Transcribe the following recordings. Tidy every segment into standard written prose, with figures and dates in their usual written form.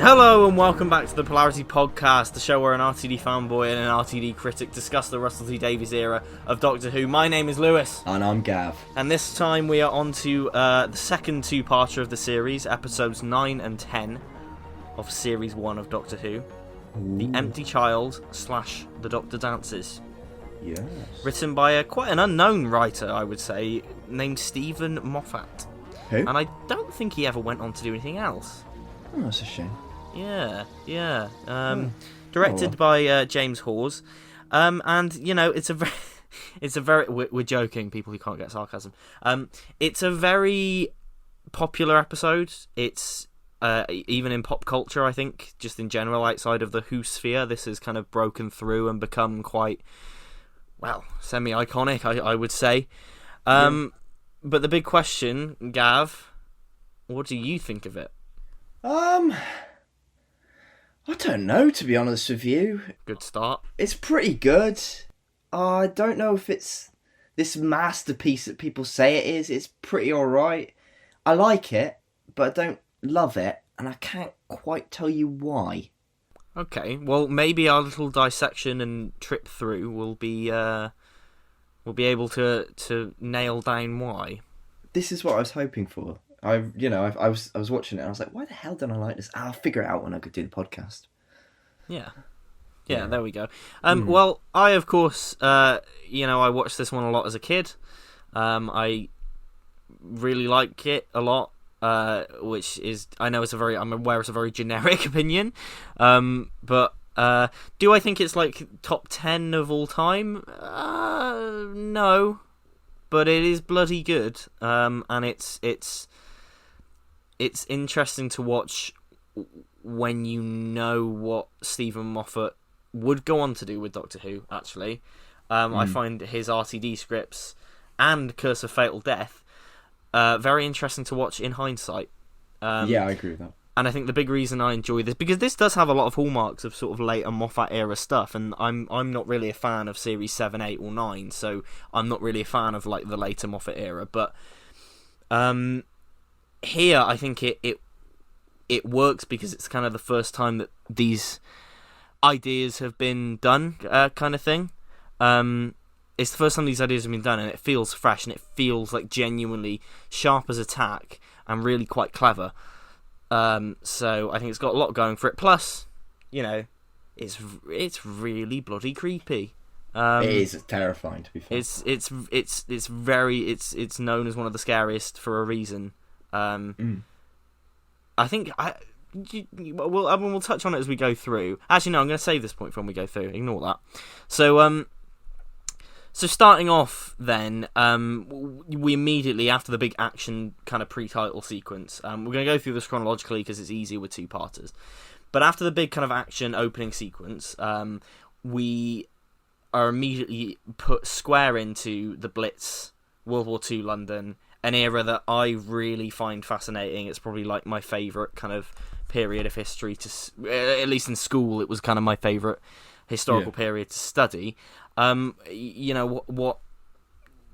Hello and welcome back to the Polarity podcast, the show where an RTD fanboy and an RTD critic discuss the Russell T Davies era of Doctor Who. My name is Lewis. And I'm Gav. And this time we are on to the second two-parter of the series, episodes 9 and 10 of Series 1 of Doctor Who. Ooh. The Empty Child / The Doctor Dances. Yes. Written by quite an unknown writer, I would say, named Steven Moffat. Who? And I don't think he ever went on to do anything else. Oh, that's a shame. Yeah. Directed by James Hawes, and you know it's a very we're joking, people who can't get sarcasm. It's a very popular episode. It's even in pop culture, I think, just in general outside of the Who sphere, this has kind of broken through and become quite semi-iconic, I would say. But the big question, Gav, what do you think of it? I don't know, to be honest with you. Good start. It's pretty good. I don't know if it's this masterpiece that people say it is. It's pretty alright. I like it, but I don't love it, and I can't quite tell you why. Okay, well, maybe our little dissection and trip through will be able to nail down why. This is what I was hoping for. I was watching it and I was like, why the hell don't I like this? I'll figure it out when I could do the podcast. Yeah, there we go. Well, I, of course, I watched this one a lot as a kid. I really like it a lot, which is, I'm aware it's a very generic opinion. But do I think it's like top 10 of all time? No. But it is bloody good. And it's interesting to watch when you know what Steven Moffat would go on to do with Doctor Who, actually. I find his RTD scripts and Curse of Fatal Death very interesting to watch in hindsight. Yeah, I agree with that. And I think the big reason I enjoy this, because this does have a lot of hallmarks of sort of later Moffat era stuff, and I'm not really a fan of Series 7, 8 or 9, so I'm not really a fan of like the later Moffat era, but here, I think it works because it's kind of the first time that these ideas have been done, kind of thing. It's the first time these ideas have been done, and it feels fresh, and it feels like genuinely sharp as a tack and really quite clever. So I think it's got a lot going for it. Plus, it's really bloody creepy. It is terrifying, to be fair. It's known as one of the scariest for a reason. I think we'll touch on it as we go through. Actually, no, I'm going to save this point for when we go through. Ignore that. So starting off then, we immediately, after the big action kind of pre-title sequence, we're going to go through this chronologically because it's easier with two-parters. But after the big kind of action opening sequence, we are immediately put square into the Blitz, World War II London, an era that I really find fascinating. It's probably like my favourite kind of period of history at least in school, it was kind of my favourite historical period to study. What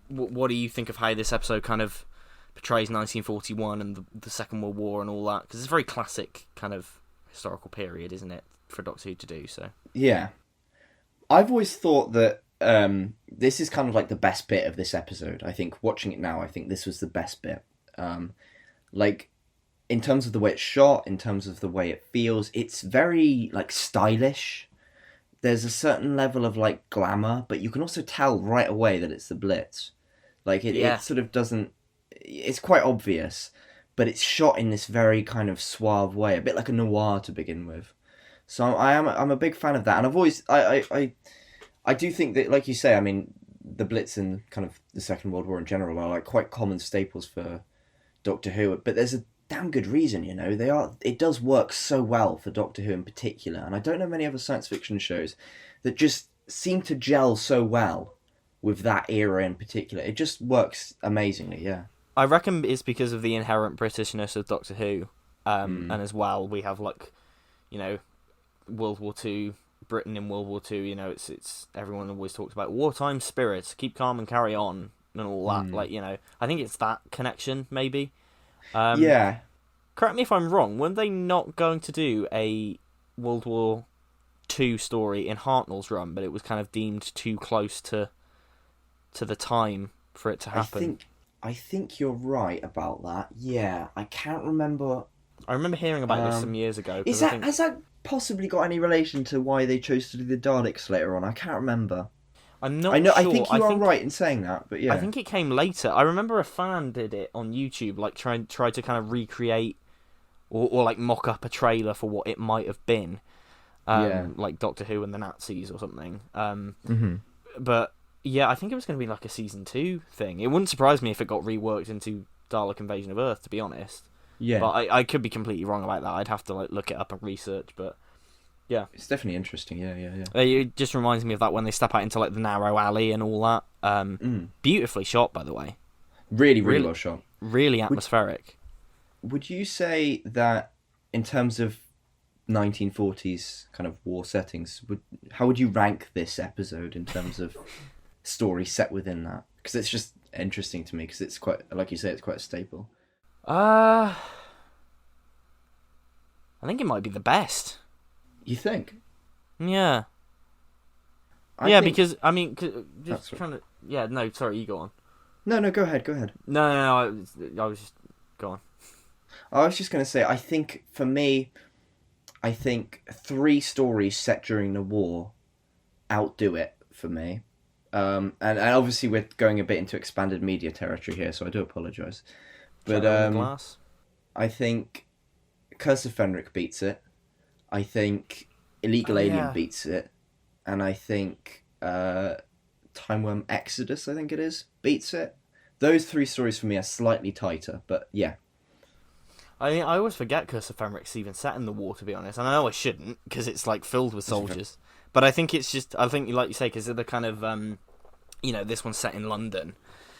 do you think of how this episode kind of portrays 1941 and the Second World War and all that? Because it's a very classic kind of historical period, isn't it, for Doctor Who to do so? Yeah. I've always thought that this is kind of like the best bit of this episode. I think watching it now, I think this was the best bit. Like, in terms of the way it's shot, in terms of the way it feels, it's very like stylish. There's a certain level of like glamour, but you can also tell right away that it's the Blitz. Like it sort of doesn't. It's quite obvious, but it's shot in this very kind of suave way, a bit like a noir to begin with. So I'm a big fan of that, and I've always I do think that, like you say, I mean, the Blitz and kind of the Second World War in general are like quite common staples for Doctor Who, but there's a damn good reason, it does work so well for Doctor Who in particular, and I don't know many other science fiction shows that just seem to gel so well with that era in particular. It just works amazingly, yeah. I reckon it's because of the inherent Britishness of Doctor Who, and as well, we have like, World War II, Britain in World War II, it's everyone always talks about wartime spirits, keep calm and carry on, and all that. I think it's that connection, maybe. Yeah. correct me if I'm wrong, weren't they not going to do a World War II story in Hartnell's run, but it was kind of deemed too close to the time for it to happen? I think you're right about that. Yeah, I can't remember. I remember hearing about this some years ago. Has that possibly got any relation to why they chose to do the Daleks later on? I can't remember. I'm not sure. I think you are right in saying that, but yeah. I think it came later. I remember a fan did it on YouTube, like tried to kind of recreate or like mock up a trailer for what it might have been. Like Doctor Who and the Nazis or something. But yeah, I think it was going to be like a season 2 thing. It wouldn't surprise me if it got reworked into Dalek Invasion of Earth, to be honest. Yeah. But I could be completely wrong about that. I'd have to like look it up and research, but yeah. It's definitely interesting, yeah. It just reminds me of that when they step out into like the narrow alley and all that. Beautifully shot, by the way. Really well shot. Really atmospheric. Would you say that in terms of 1940s kind of war settings, how would you rank this episode in terms of story set within that? Because it's just interesting to me, because it's quite, like you say, it's quite a staple. I think it might be the best. You think? Yeah. Because I mean, just trying to. Yeah, no, sorry, you go on. No, go ahead. No, I was just go on. I was just going to say, I think for me, 3 stories set during the war outdo it for me. And obviously we're going a bit into expanded media territory here, so I do apologise. But I think Curse of Fenric beats it. I think Illegal Alien beats it. And I think Time Worm Exodus, I think it is, beats it. Those 3 stories for me are slightly tighter, but yeah. I mean, I always forget Curse of Fenric's even set in the war, to be honest. And I know I shouldn't, because it's like filled with soldiers. But I think it's just, like you say, because of the kind of, this one's set in London,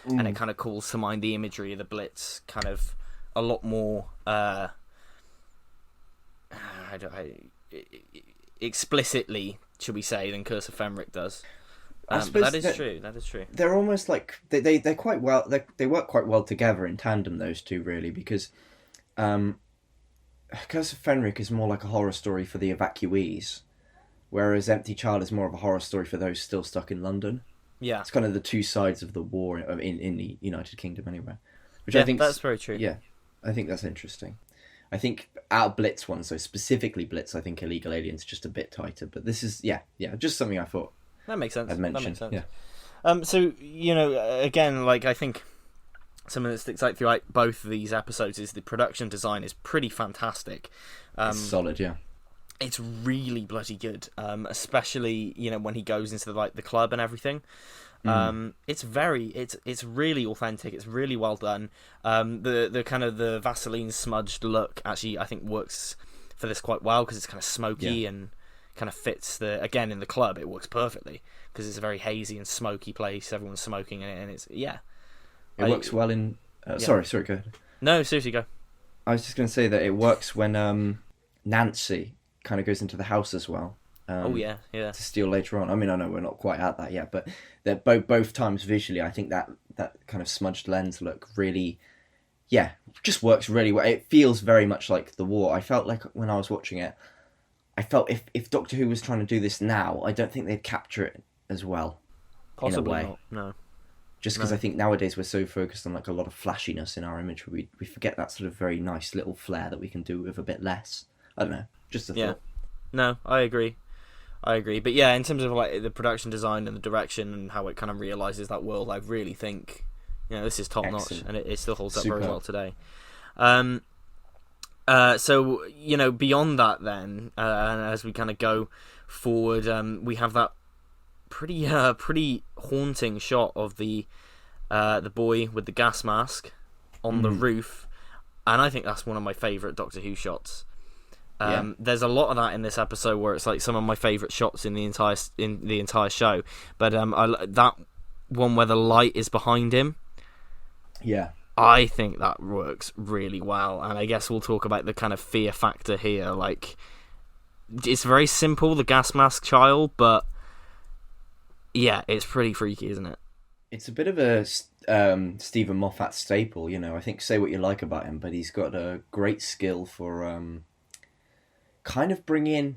and it kind of calls to mind the imagery of the Blitz kind of a lot more explicitly, should we say, than Curse of Fenric does. But that is true. They're almost like they're quite well. They work quite well together in tandem. Those two really, because Curse of Fenric is more like a horror story for the evacuees, whereas Empty Child is more of a horror story for those still stuck in London. Yeah, it's kind of the two sides of the war in the United Kingdom, anyway. Which I think that's very true. Yeah, I think that's interesting. I think out of Blitz one, so specifically Blitz, I think Illegal Alien's just a bit tighter. But this is just something I thought that makes sense. I'd mention. Yeah. So again, like I think something that sticks out throughout both of these episodes is the production design is pretty fantastic. It's solid, yeah. It's really bloody good, especially when he goes into the club and everything. It's really authentic. It's really well done. The kind of the Vaseline smudged look actually I think works for this quite well because it's kind of smoky and kind of fits in the club. It works perfectly because it's a very hazy and smoky place. Everyone's smoking in it, and it's It works well in. Sorry, go ahead. No, seriously, go. I was just going to say that it works when Nancy kind of goes into the house as well. To steal later on. I mean, I know we're not quite at that yet, but they're both times visually. I think that kind of smudged lens look really, just works really well. It feels very much like the war. I felt like when I was watching it, I felt if Doctor Who was trying to do this now, I don't think they'd capture it as well. Possibly in a way. Not. No. Just because I think nowadays we're so focused on like a lot of flashiness in our imagery, we forget that sort of very nice little flair that we can do with a bit less. I don't know. Just a thought. No, I agree. But yeah, in terms of like the production design and the direction and how it kind of realises that world, I really think this is top notch, and it still holds up very well today. So beyond that, then as we kind of go forward, we have that pretty haunting shot of the boy with the gas mask on the roof, and I think that's one of my favourite Doctor Who shots. There's a lot of that in this episode where it's like some of my favourite shots in the entire show. But that one where the light is behind him, I think that works really well. And I guess we'll talk about the kind of fear factor here. Like, it's very simple, the gas mask child, but yeah, it's pretty freaky, isn't it? It's a bit of a Steven Moffat staple, you know. I think say what you like about him, but he's got a great skill for kind of bringing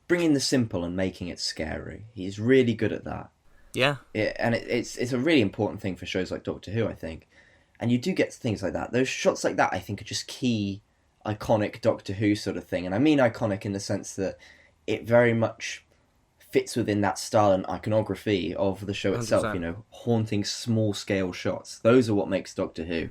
the simple and making it scary. He's really good at that. Yeah. It's a really important thing for shows like Doctor Who, I think. And you do get things like that. Those shots like that, I think, are just key, iconic Doctor Who sort of thing. And I mean iconic in the sense that it very much fits within that style and iconography of the show itself. 100%. You know, haunting small scale shots. Those are what makes Doctor Who.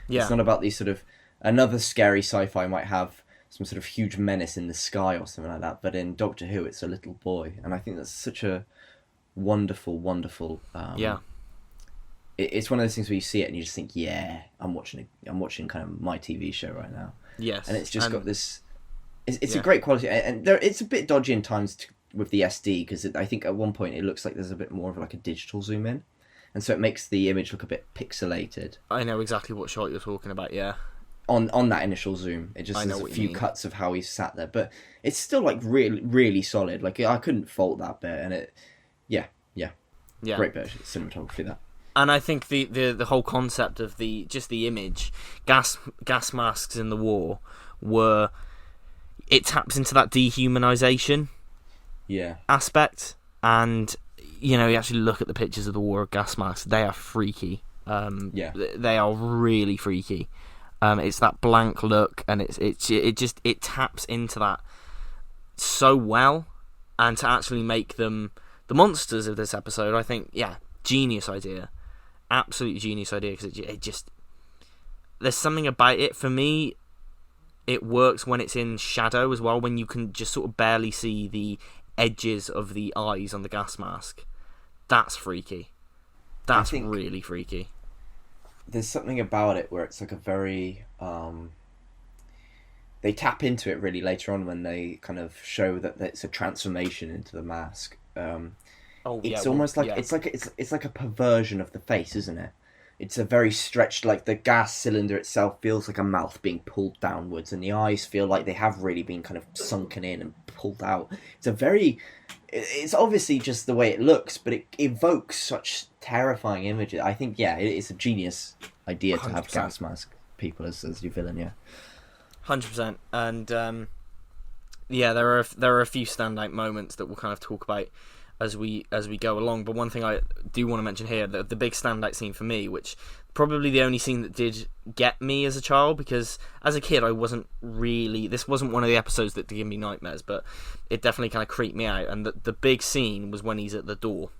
Yeah. It's not about these sort of another scary sci-fi might have some sort of huge menace in the sky or something like that. But in Doctor Who, it's a little boy, and I think that's such a wonderful. Yeah. It's one of those things where you see it and you just think, yeah, I'm watching kind of my TV show right now. Yes. And it's just got this. It's Yeah. a great quality, and it's a bit dodgy in times with the SD because I think at one point it looks like there's a bit more of like a digital zoom in, and so it makes the image look a bit pixelated. I know exactly what shot you're talking about. Yeah. On that initial zoom, it just I know has a what you few mean. cuts of how he's sat there, but it's still like really solid. Like I couldn't fault that bit, and yeah, great bit of cinematography that. And I think the whole concept of the image, gas masks in the war, it taps into that dehumanization aspect, and you know, you actually look at the pictures of the war of gas masks; they are freaky. They are really freaky. It's that blank look, and it taps into that so well, and to actually make them the monsters of this episode, I think, genius idea, absolutely genius idea, because it just there's something about it for me. It works when it's in shadow as well, when you can just sort of barely see the edges of the eyes on the gas mask. That's freaky. That's really freaky. There's something about it where it's like a very they tap into it really later on when they kind of show that it's a transformation into the mask. It's almost like it's like a perversion of the face, isn't it? It's a very stretched, like the gas cylinder itself feels like a mouth being pulled downwards, and the eyes feel like they have really been kind of sunken in and pulled out. It's obviously just the way it looks, but it evokes such terrifying images. I think, it's a genius idea to have 100%. gas mask people as your villain, 100%. And there are a few standout moments that we'll kind of talk about as we go along. But one thing I do want to mention here, the big standout scene for me, which probably the only scene that did get me as a child, because as a kid this wasn't one of the episodes that did give me nightmares, but it definitely kind of creeped me out. And the big scene was when he's at the door,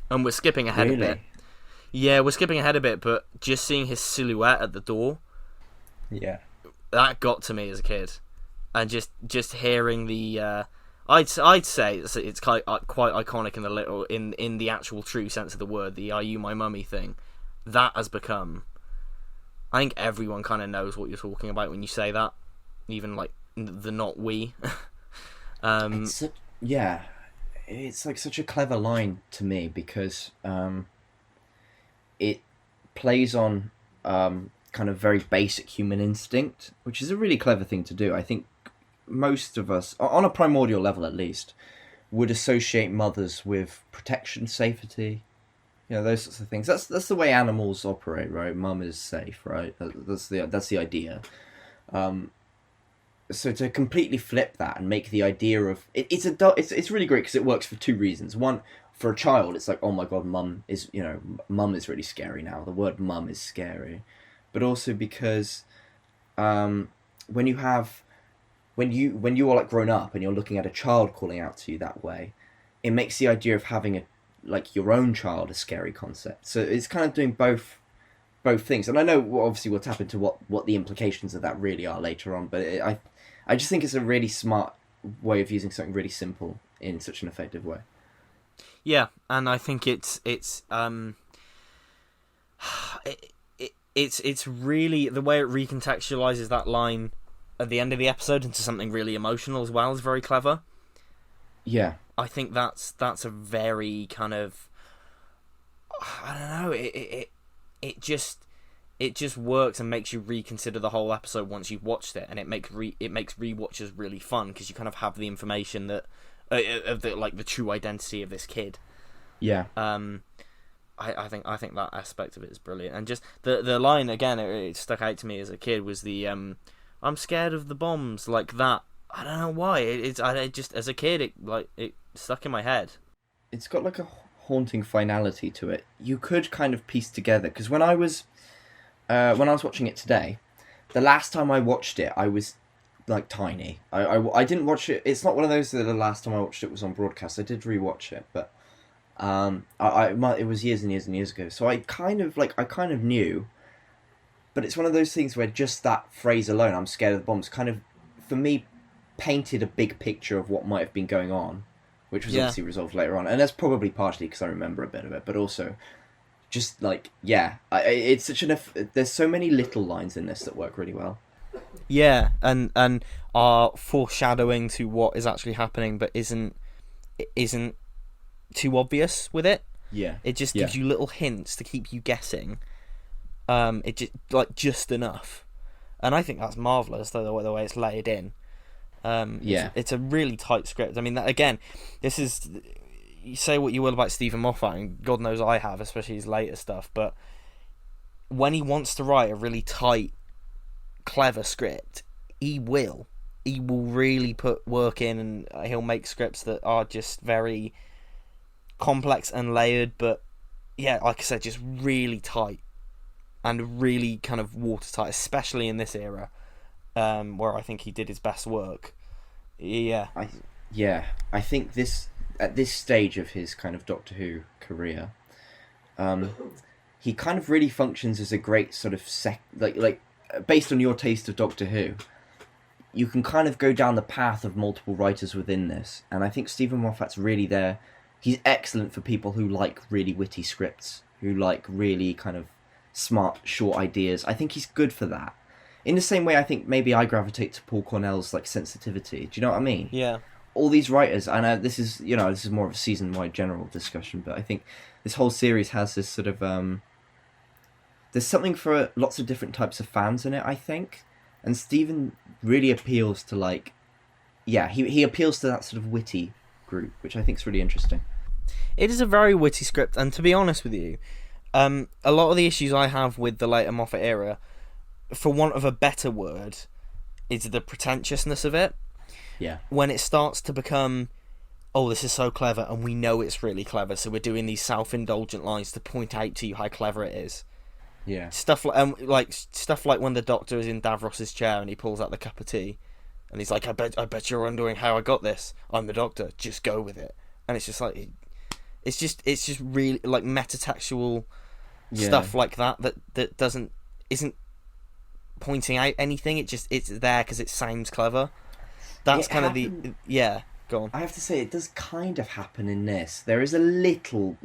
and we're skipping ahead a bit. Yeah, we're skipping ahead a bit, but just seeing his silhouette at the door, that got to me as a kid, and just hearing the I'd say it's quite iconic in the actual true sense of the word, the "Are you my mummy" thing. That has become, I think everyone kind of knows what you're talking about when you say that, even like the not we. It's like such a clever line to me because it plays on kind of very basic human instinct, which is a really clever thing to do. I think most of us, on a primordial level at least, would associate mothers with protection, safety, those sorts of things. That's the way animals operate, right? Mum is safe, right? That's the idea. So to completely flip that and make the idea of it's really great because it works for two reasons. One, for a child, it's like, oh my god, mum is really scary now. The word mum is scary, but also because when you are like grown up and you're looking at a child calling out to you that way, it makes the idea of having your own child a scary concept. So it's kind of doing both things. And I know obviously we'll tap into what the implications of that really are later on, but I just think it's a really smart way of using something really simple in such an effective way. Yeah, and I think it's really the way it recontextualizes that line at the end of the episode into something really emotional as well is very clever. Yeah. I think that's a very kind of, I don't know, it just works and makes you reconsider the whole episode once you've watched it, and it makes rewatches really fun because you kind of have the information that of the true identity of this kid. Yeah. I think that aspect of it is brilliant, and just the line again, it stuck out to me as a kid was the I'm scared of the bombs, like that. I don't know why I just as a kid it stuck in my head. It's got like a haunting finality to it. You could kind of piece together, because when I was watching it today, the last time I watched it, I was like tiny. I didn't watch it. It's not one of those that the last time I watched it was on broadcast. I did rewatch it, but it was years and years and years ago. So I kind of knew, but it's one of those things where just that phrase alone, "I'm scared of the bombs," kind of for me painted a big picture of what might have been going on, which was obviously resolved later on, and that's probably partially because I remember a bit of it, but also just like it's such there's so many little lines in this that work really well. Yeah, and are foreshadowing to what is actually happening, but isn't too obvious with it. Yeah, it just gives you little hints to keep you guessing. It just enough, and I think that's marvelous. The way it's laid in. It's a really tight script. I mean, again, this is, you say what you will about Steven Moffat, and God knows I have, especially his later stuff. But when he wants to write a really tight, clever script, he will really put work in, and he'll make scripts that are just very complex and layered, but like I said, just really tight and really kind of watertight, especially in this era, where I think he did his best work. I think at this stage of his kind of Doctor Who career, he kind of really functions as a great sort of like based on your taste of Doctor Who, you can kind of go down the path of multiple writers within this, and I think Steven Moffat's really there. He's excellent for people who like really witty scripts, who like really kind of smart, short ideas. I think he's good for that. In the same way, I think maybe I gravitate to Paul Cornell's like sensitivity. Do you know what I mean? Yeah. All these writers, and this is more of a season-wide general discussion, but I think this whole series has this sort of there's something for lots of different types of fans in it, I think, and Steven really appeals to he appeals to that sort of witty group, which I think is really interesting. It is a very witty script, and to be honest with you, a lot of the issues I have with the later Moffat era, for want of a better word, is the pretentiousness of it. Yeah. When it starts to become, oh, this is so clever, and we know it's really clever, so we're doing these self-indulgent lines to point out to you how clever it is. Yeah. Stuff like when the Doctor is in Davros's chair and he pulls out the cup of tea, and he's like, I bet you're wondering how I got this. I'm the Doctor. Just go with it. And it's just like, it's just really like metatextual stuff like that isn't pointing out anything. It's there because it sounds clever. That's kind of go on. I have to say, it does kind of happen in this. There is a little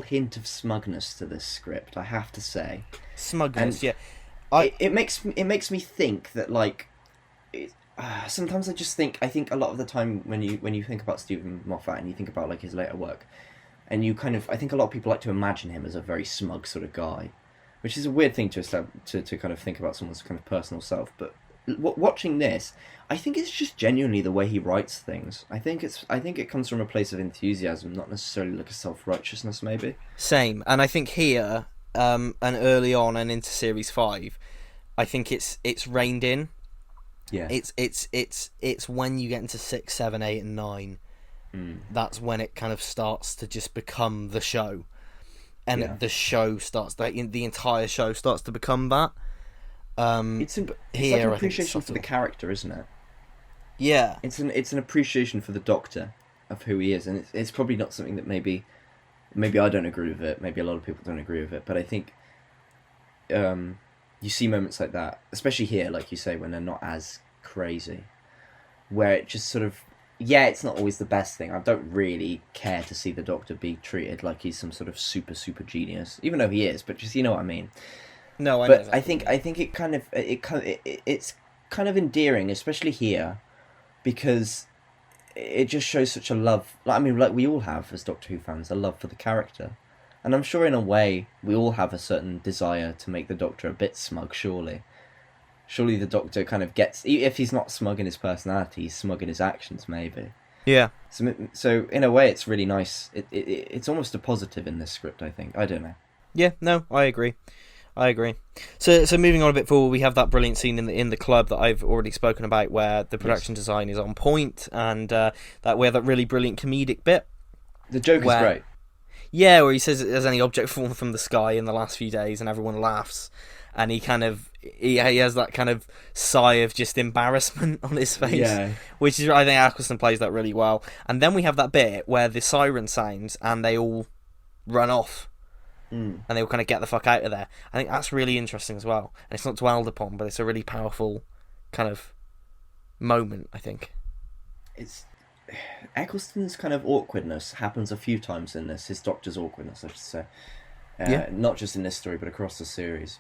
hint of smugness to this script, I have to say. Smugness, and it makes me think that sometimes I think a lot of the time when you think about Steven Moffat and you think about like his later work, and I think a lot of people like to imagine him as a very smug sort of guy, which is a weird thing to kind of think about someone's kind of personal self. But watching this, I think it's just genuinely the way he writes things. I think it comes from a place of enthusiasm, not necessarily like a self-righteousness, maybe. Same, and I think here, and early on and into series 5, I think it's reined in. Yeah. It's when you get into 6, 7, 8, and 9, that's when it kind of starts to just become the show, and the show starts, the entire show starts to become that. It's like an appreciation for the character, isn't it? Yeah. It's an appreciation for the Doctor, of who he is, and it's probably not something that maybe I don't agree with it. Maybe a lot of people don't agree with it, but I think you see moments like that, especially here, like you say, when they're not as crazy, where it just sort of, it's not always the best thing. I don't really care to see the Doctor be treated like he's some sort of super genius, even though he is. But just, you know what I mean. No, I think it kind of it's kind of endearing, especially here, because it just shows such a love. Like we all have as Doctor Who fans, a love for the character, and I'm sure in a way we all have a certain desire to make the Doctor a bit smug. Surely the Doctor kind of gets, if he's not smug in his personality, he's smug in his actions, maybe. Yeah. So in a way, it's really nice. It's almost a positive in this script, I think. I don't know. Yeah, no, I agree. So moving on a bit forward, we have that brilliant scene in the club that I've already spoken about, where the production design is on point, and that really brilliant comedic bit. The joke is great. Yeah, where he says, "Has any object fallen from the sky in the last few days?" and everyone laughs, and he has that kind of sigh of just embarrassment on his face, which is, I think Eccleston plays that really well. And then we have that bit where the siren sounds and they all run off. And they will kind of get the fuck out of there. I think that's really interesting as well. And it's not dwelled upon, but it's a really powerful kind of moment, I think. It's Eccleston's kind of awkwardness happens a few times in this. His doctor's awkwardness, I should say. Not just in this story, but across the series.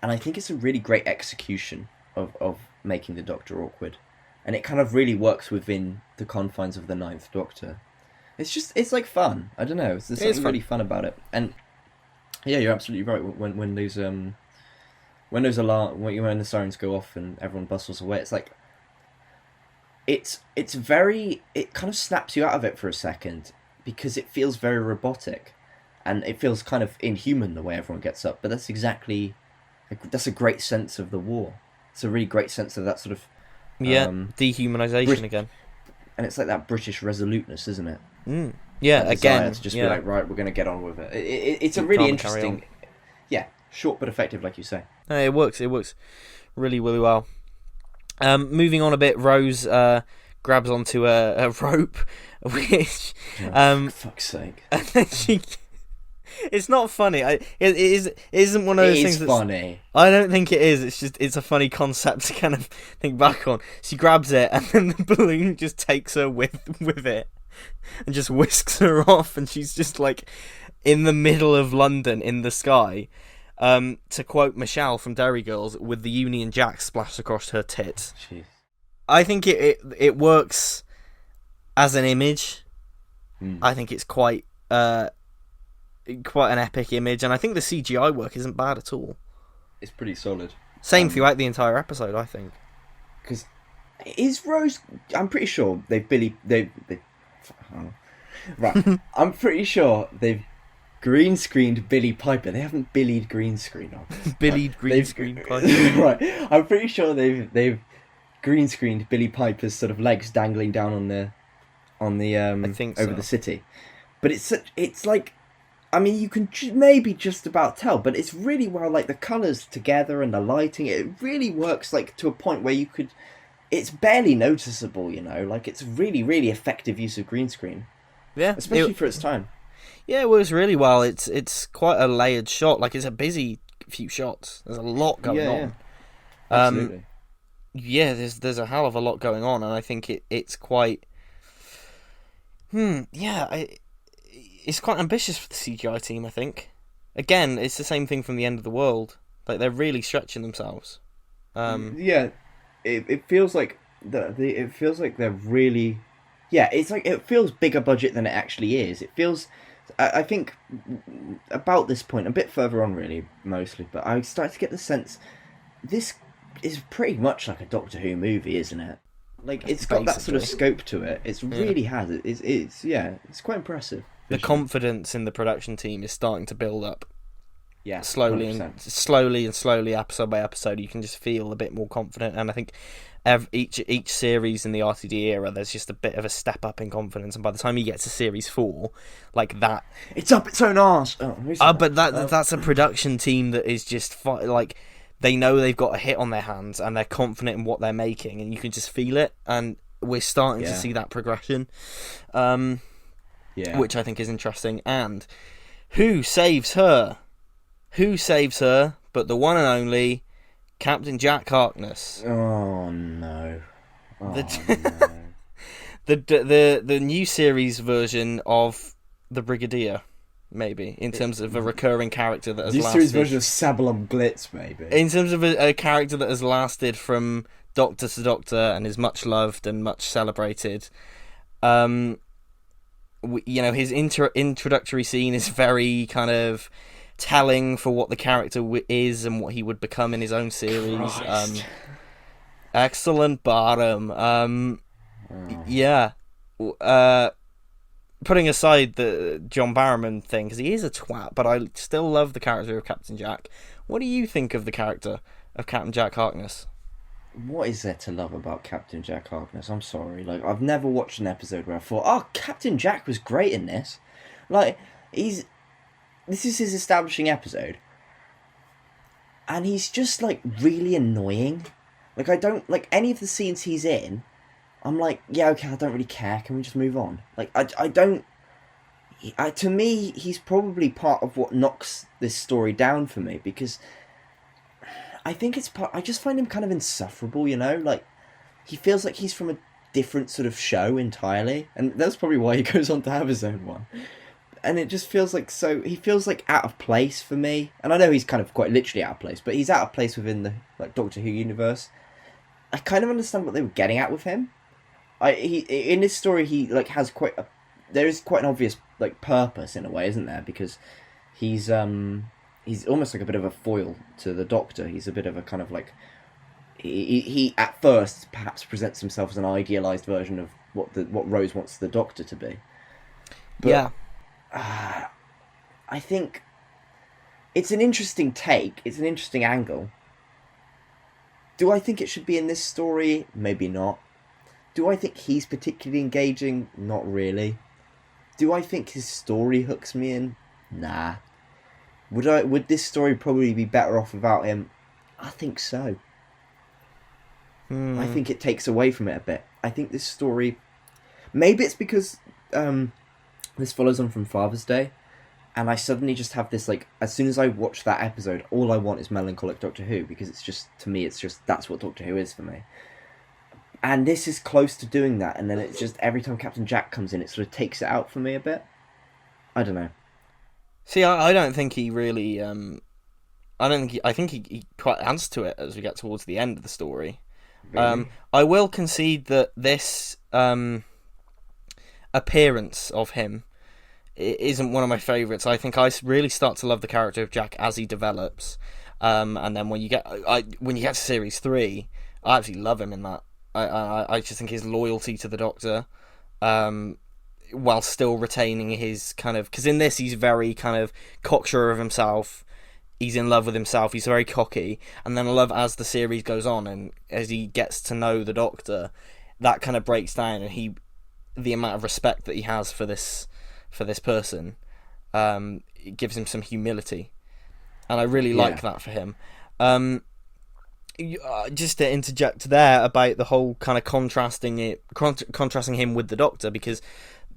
And I think it's a really great execution of making the Doctor awkward. And it kind of really works within the confines of the Ninth Doctor. It's like fun. I don't know. There's something really fun about it. And yeah, you're absolutely right. When the sirens go off and everyone bustles away, it's like it kind of snaps you out of it for a second, because it feels very robotic, and it feels kind of inhuman the way everyone gets up. But that's a great sense of the war. It's a really great sense of that sort of dehumanization again. And it's like that British resoluteness, isn't it? Yeah, again, to just be like, right, we're going to get on with it. It's a really interesting, short but effective, like you say. No, it works really, really well. Moving on a bit, Rose grabs onto a rope, which for fuck's sake. It's not funny. It isn't one of those things. It's funny. I don't think it is. It's a funny concept to kind of think back on. She grabs it, and then the balloon just takes her with it, and just whisks her off, and she's just like in the middle of London in the sky. To quote Michelle from Derry Girls, with the Union Jack splashed across her tits. Jeez. I think it works as an image. I think it's quite an epic image, and I think the CGI work isn't bad at all. It's pretty solid. Same throughout the entire episode, I think. Because is Rose? I'm pretty sure right. I'm pretty sure they've green screened Billy Piper. They haven't Billied green screen on. Billied green screen Piper. Right. I'm pretty sure they've green screened Billy Piper's sort of legs dangling down on the I think over the city. But it's like, I mean, you can maybe just about tell, but it's really well, like the colours together and the lighting, it really works like to a point where it's barely noticeable, like it's really, really effective use of green screen. Yeah. Especially for its time. Yeah, it works really well. It's quite a layered shot, like it's a busy few shots. There's a lot going on. Yeah. Absolutely. Yeah, there's a hell of a lot going on, and I think it's quite it's quite ambitious for the CGI team, I think. Again, it's the same thing from the End of the World. Like, they're really stretching themselves. It feels like it feels like they're really, it's like it feels bigger budget than it actually is. It feels, I think, about this point, a bit further on really, mostly, but I start to get the sense this is pretty much like a Doctor Who movie, isn't it? Like, it's got that sort of scope to it. It really has. It's quite impressive. The confidence in the production team is starting to build up. Yeah, slowly 100%. and slowly, episode by episode, you can just feel a bit more confident. And I think each series in the RTD era, there's just a bit of a step up in confidence. And by the time you get to series 4, like that, it's up its own arse. But that's a production team that is just like, they know they've got a hit on their hands and they're confident in what they're making, and you can just feel it. And we're starting to see that progression, which I think is interesting. And who saves her? Who saves her but the one and only Captain Jack Harkness? Oh no! The new series version of the Brigadier, maybe, in terms of a recurring character that has lasted. New series version of Sabalom Blitz, maybe. In terms of a character that has lasted from Doctor to Doctor and is much loved and much celebrated. His introductory scene is very kind of telling for what the character is and what he would become in his own series. Excellent bottom. putting aside the John Barrowman thing, because he is a twat, but I still love the character of Captain Jack. What do you think of the character of Captain Jack Harkness? What is there to love about Captain Jack Harkness? I'm sorry. Like, I've never watched an episode where I thought, oh, Captain Jack was great in this. Like, this is his establishing episode. And he's just, like, really annoying. Like, I don't, like, any of the scenes he's in, I'm like, yeah, okay, I don't really care. Can we just move on? Like, I don't... to me, he's probably part of what knocks this story down for me, because I think it's part... I just find him kind of insufferable, you know? Like, he feels like he's from a different sort of show entirely, and that's probably why he goes on to have his own one. And it just feels like he feels like out of place for me. And I know he's kind of quite literally out of place, but he's out of place within the like Doctor Who universe. I kind of understand what they were getting at with him. In this story he like has there is quite an obvious like purpose in a way, isn't there? Because he's almost like a bit of a foil to the Doctor. He's a bit of a kind of like he at first perhaps presents himself as an idealized version of what Rose wants the Doctor to be. But, yeah. I think it's an interesting take. It's an interesting angle. Do I think it should be in this story? Maybe not. Do I think he's particularly engaging? Not really. Do I think his story hooks me in? Nah. Would this story probably be better off without him? I think so. I think it takes away from it a bit. I think this story... Maybe it's because this follows on from Father's Day, and I suddenly just have this, like, as soon as I watch that episode, all I want is melancholic Doctor Who, because it's just, to me, it's just, that's what Doctor Who is for me. And this is close to doing that, and then it's just, every time Captain Jack comes in, it sort of takes it out for me a bit. I don't know. See, I don't think he really, I think he quite adds to it as we get towards the end of the story. Really? I will concede that this, appearance of him isn't one of my favourites. I think I really start to love the character of Jack as he develops, and then when you get to series 3, I actually love him in that. I just think his loyalty to the Doctor, while still retaining his kind of, because in this he's very kind of cocksure of himself. He's in love with himself. He's very cocky, and then I love as the series goes on and as he gets to know the Doctor, that kind of breaks down, and the amount of respect that he has for this person, it gives him some humility, and I really like that for him. Just to interject there about the whole kind of contrasting him with the Doctor, because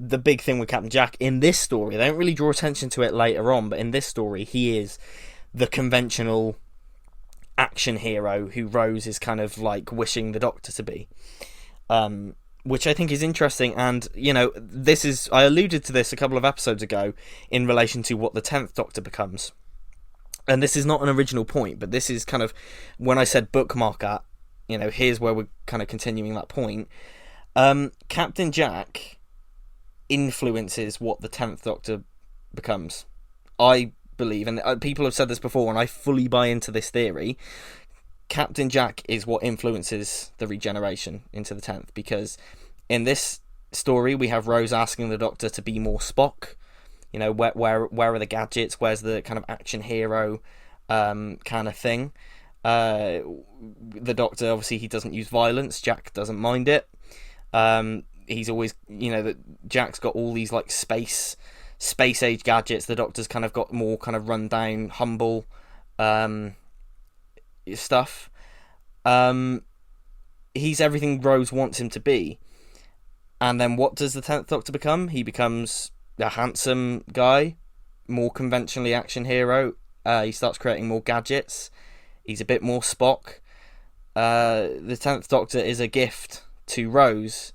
the big thing with Captain Jack in this story, they don't really draw attention to it later on, but in this story he is the conventional action hero who Rose is kind of like wishing the Doctor to be. Which I think is interesting, and you know, I alluded to this a couple of episodes ago in relation to what the 10th Doctor becomes, and this is not an original point, but this is kind of when I said bookmark at, you know, here's where we're kind of continuing that point. Captain Jack influences what the 10th Doctor becomes, I believe, and people have said this before, and I fully buy into this theory. Captain Jack is what influences the regeneration into the 10th, because in this story we have Rose asking the Doctor to be more Spock. You know, where are the gadgets? Where's the kind of action hero kind of thing? The Doctor, obviously, he doesn't use violence. Jack doesn't mind it. He's always, you know, that Jack's got all these like space age gadgets. The Doctor's kind of got more kind of rundown, humble stuff. He's everything Rose wants him to be. And then what does the 10th Doctor become? He becomes a handsome guy, more conventionally action hero. He starts creating more gadgets. He's a bit more Spock. The 10th Doctor is a gift to Rose.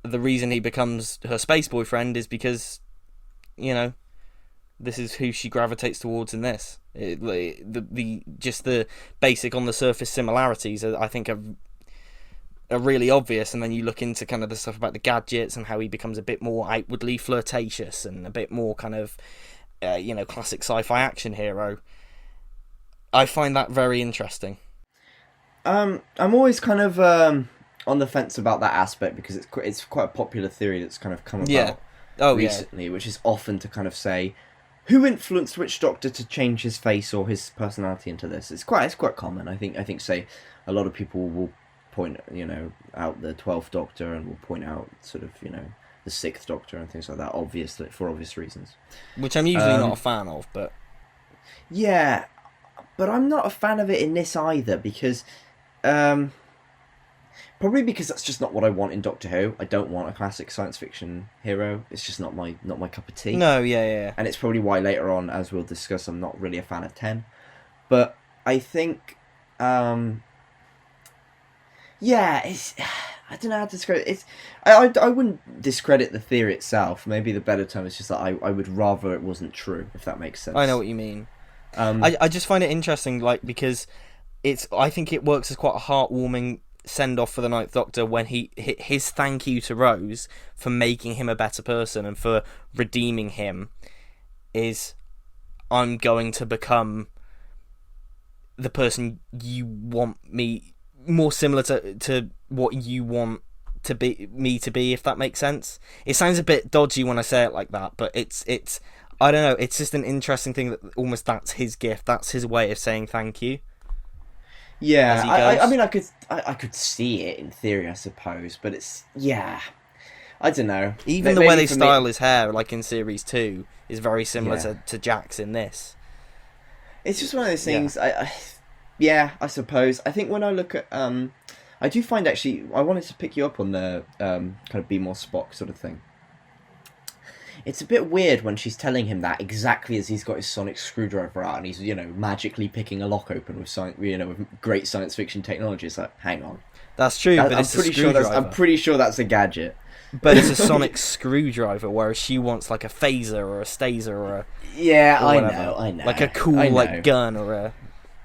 The reason he becomes her space boyfriend is because, you know, this is who she gravitates towards in this. Just the basic on the surface similarities, I think, are really obvious, and then you look into kind of the stuff about the gadgets and how he becomes a bit more outwardly flirtatious and a bit more kind of, you know, classic sci-fi action hero. I find that very interesting. I'm always kind of on the fence about that aspect, because it's quite a popular theory that's kind of come about. recently, which is often to kind of say who influenced which Doctor to change his face or his personality into this. It's quite common. I think say a lot of people will point out the 12th Doctor and will point out sort of the 6th Doctor and things like that, obviously for obvious reasons. Which I'm usually not a fan of, but yeah, but I'm not a fan of it in this either because. Probably because that's just not what I want in Doctor Who. I don't want a classic science fiction hero. It's just not my cup of tea. No, yeah. And it's probably why later on, as we'll discuss, I'm not really a fan of 10. But I think, it's I don't know how to describe it. It's I wouldn't discredit the theory itself. Maybe the better term is just that I would rather it wasn't true, if that makes sense. I know what you mean. I just find it interesting, because I think it works as quite a heartwarming send-off for the Ninth Doctor when his thank you to Rose for making him a better person and for redeeming him is, I'm going to become the person you want me, more similar to what you want to be me to be, if that makes sense. It sounds a bit dodgy when I say it like that, but it's I don't know, it's just an interesting thing that almost that's his gift, that's his way of saying thank you. Yeah, I mean, I could see it in theory, I suppose, but it's I don't know. Even the way they style his hair, like in series 2, is very similar to Jack's in this. It's just one of those things. I suppose. I think when I look at, I do find actually, I wanted to pick you up on the kind of be more Spock sort of thing. It's a bit weird when she's telling him that exactly as he's got his sonic screwdriver out and he's, magically picking a lock open with great science fiction technology. It's like, hang on. That's true, but it's a screwdriver. I'm pretty sure that's a gadget. But it's a sonic screwdriver, whereas she wants like a phaser or a staser or a... Yeah, I know. Like a cool gun or a...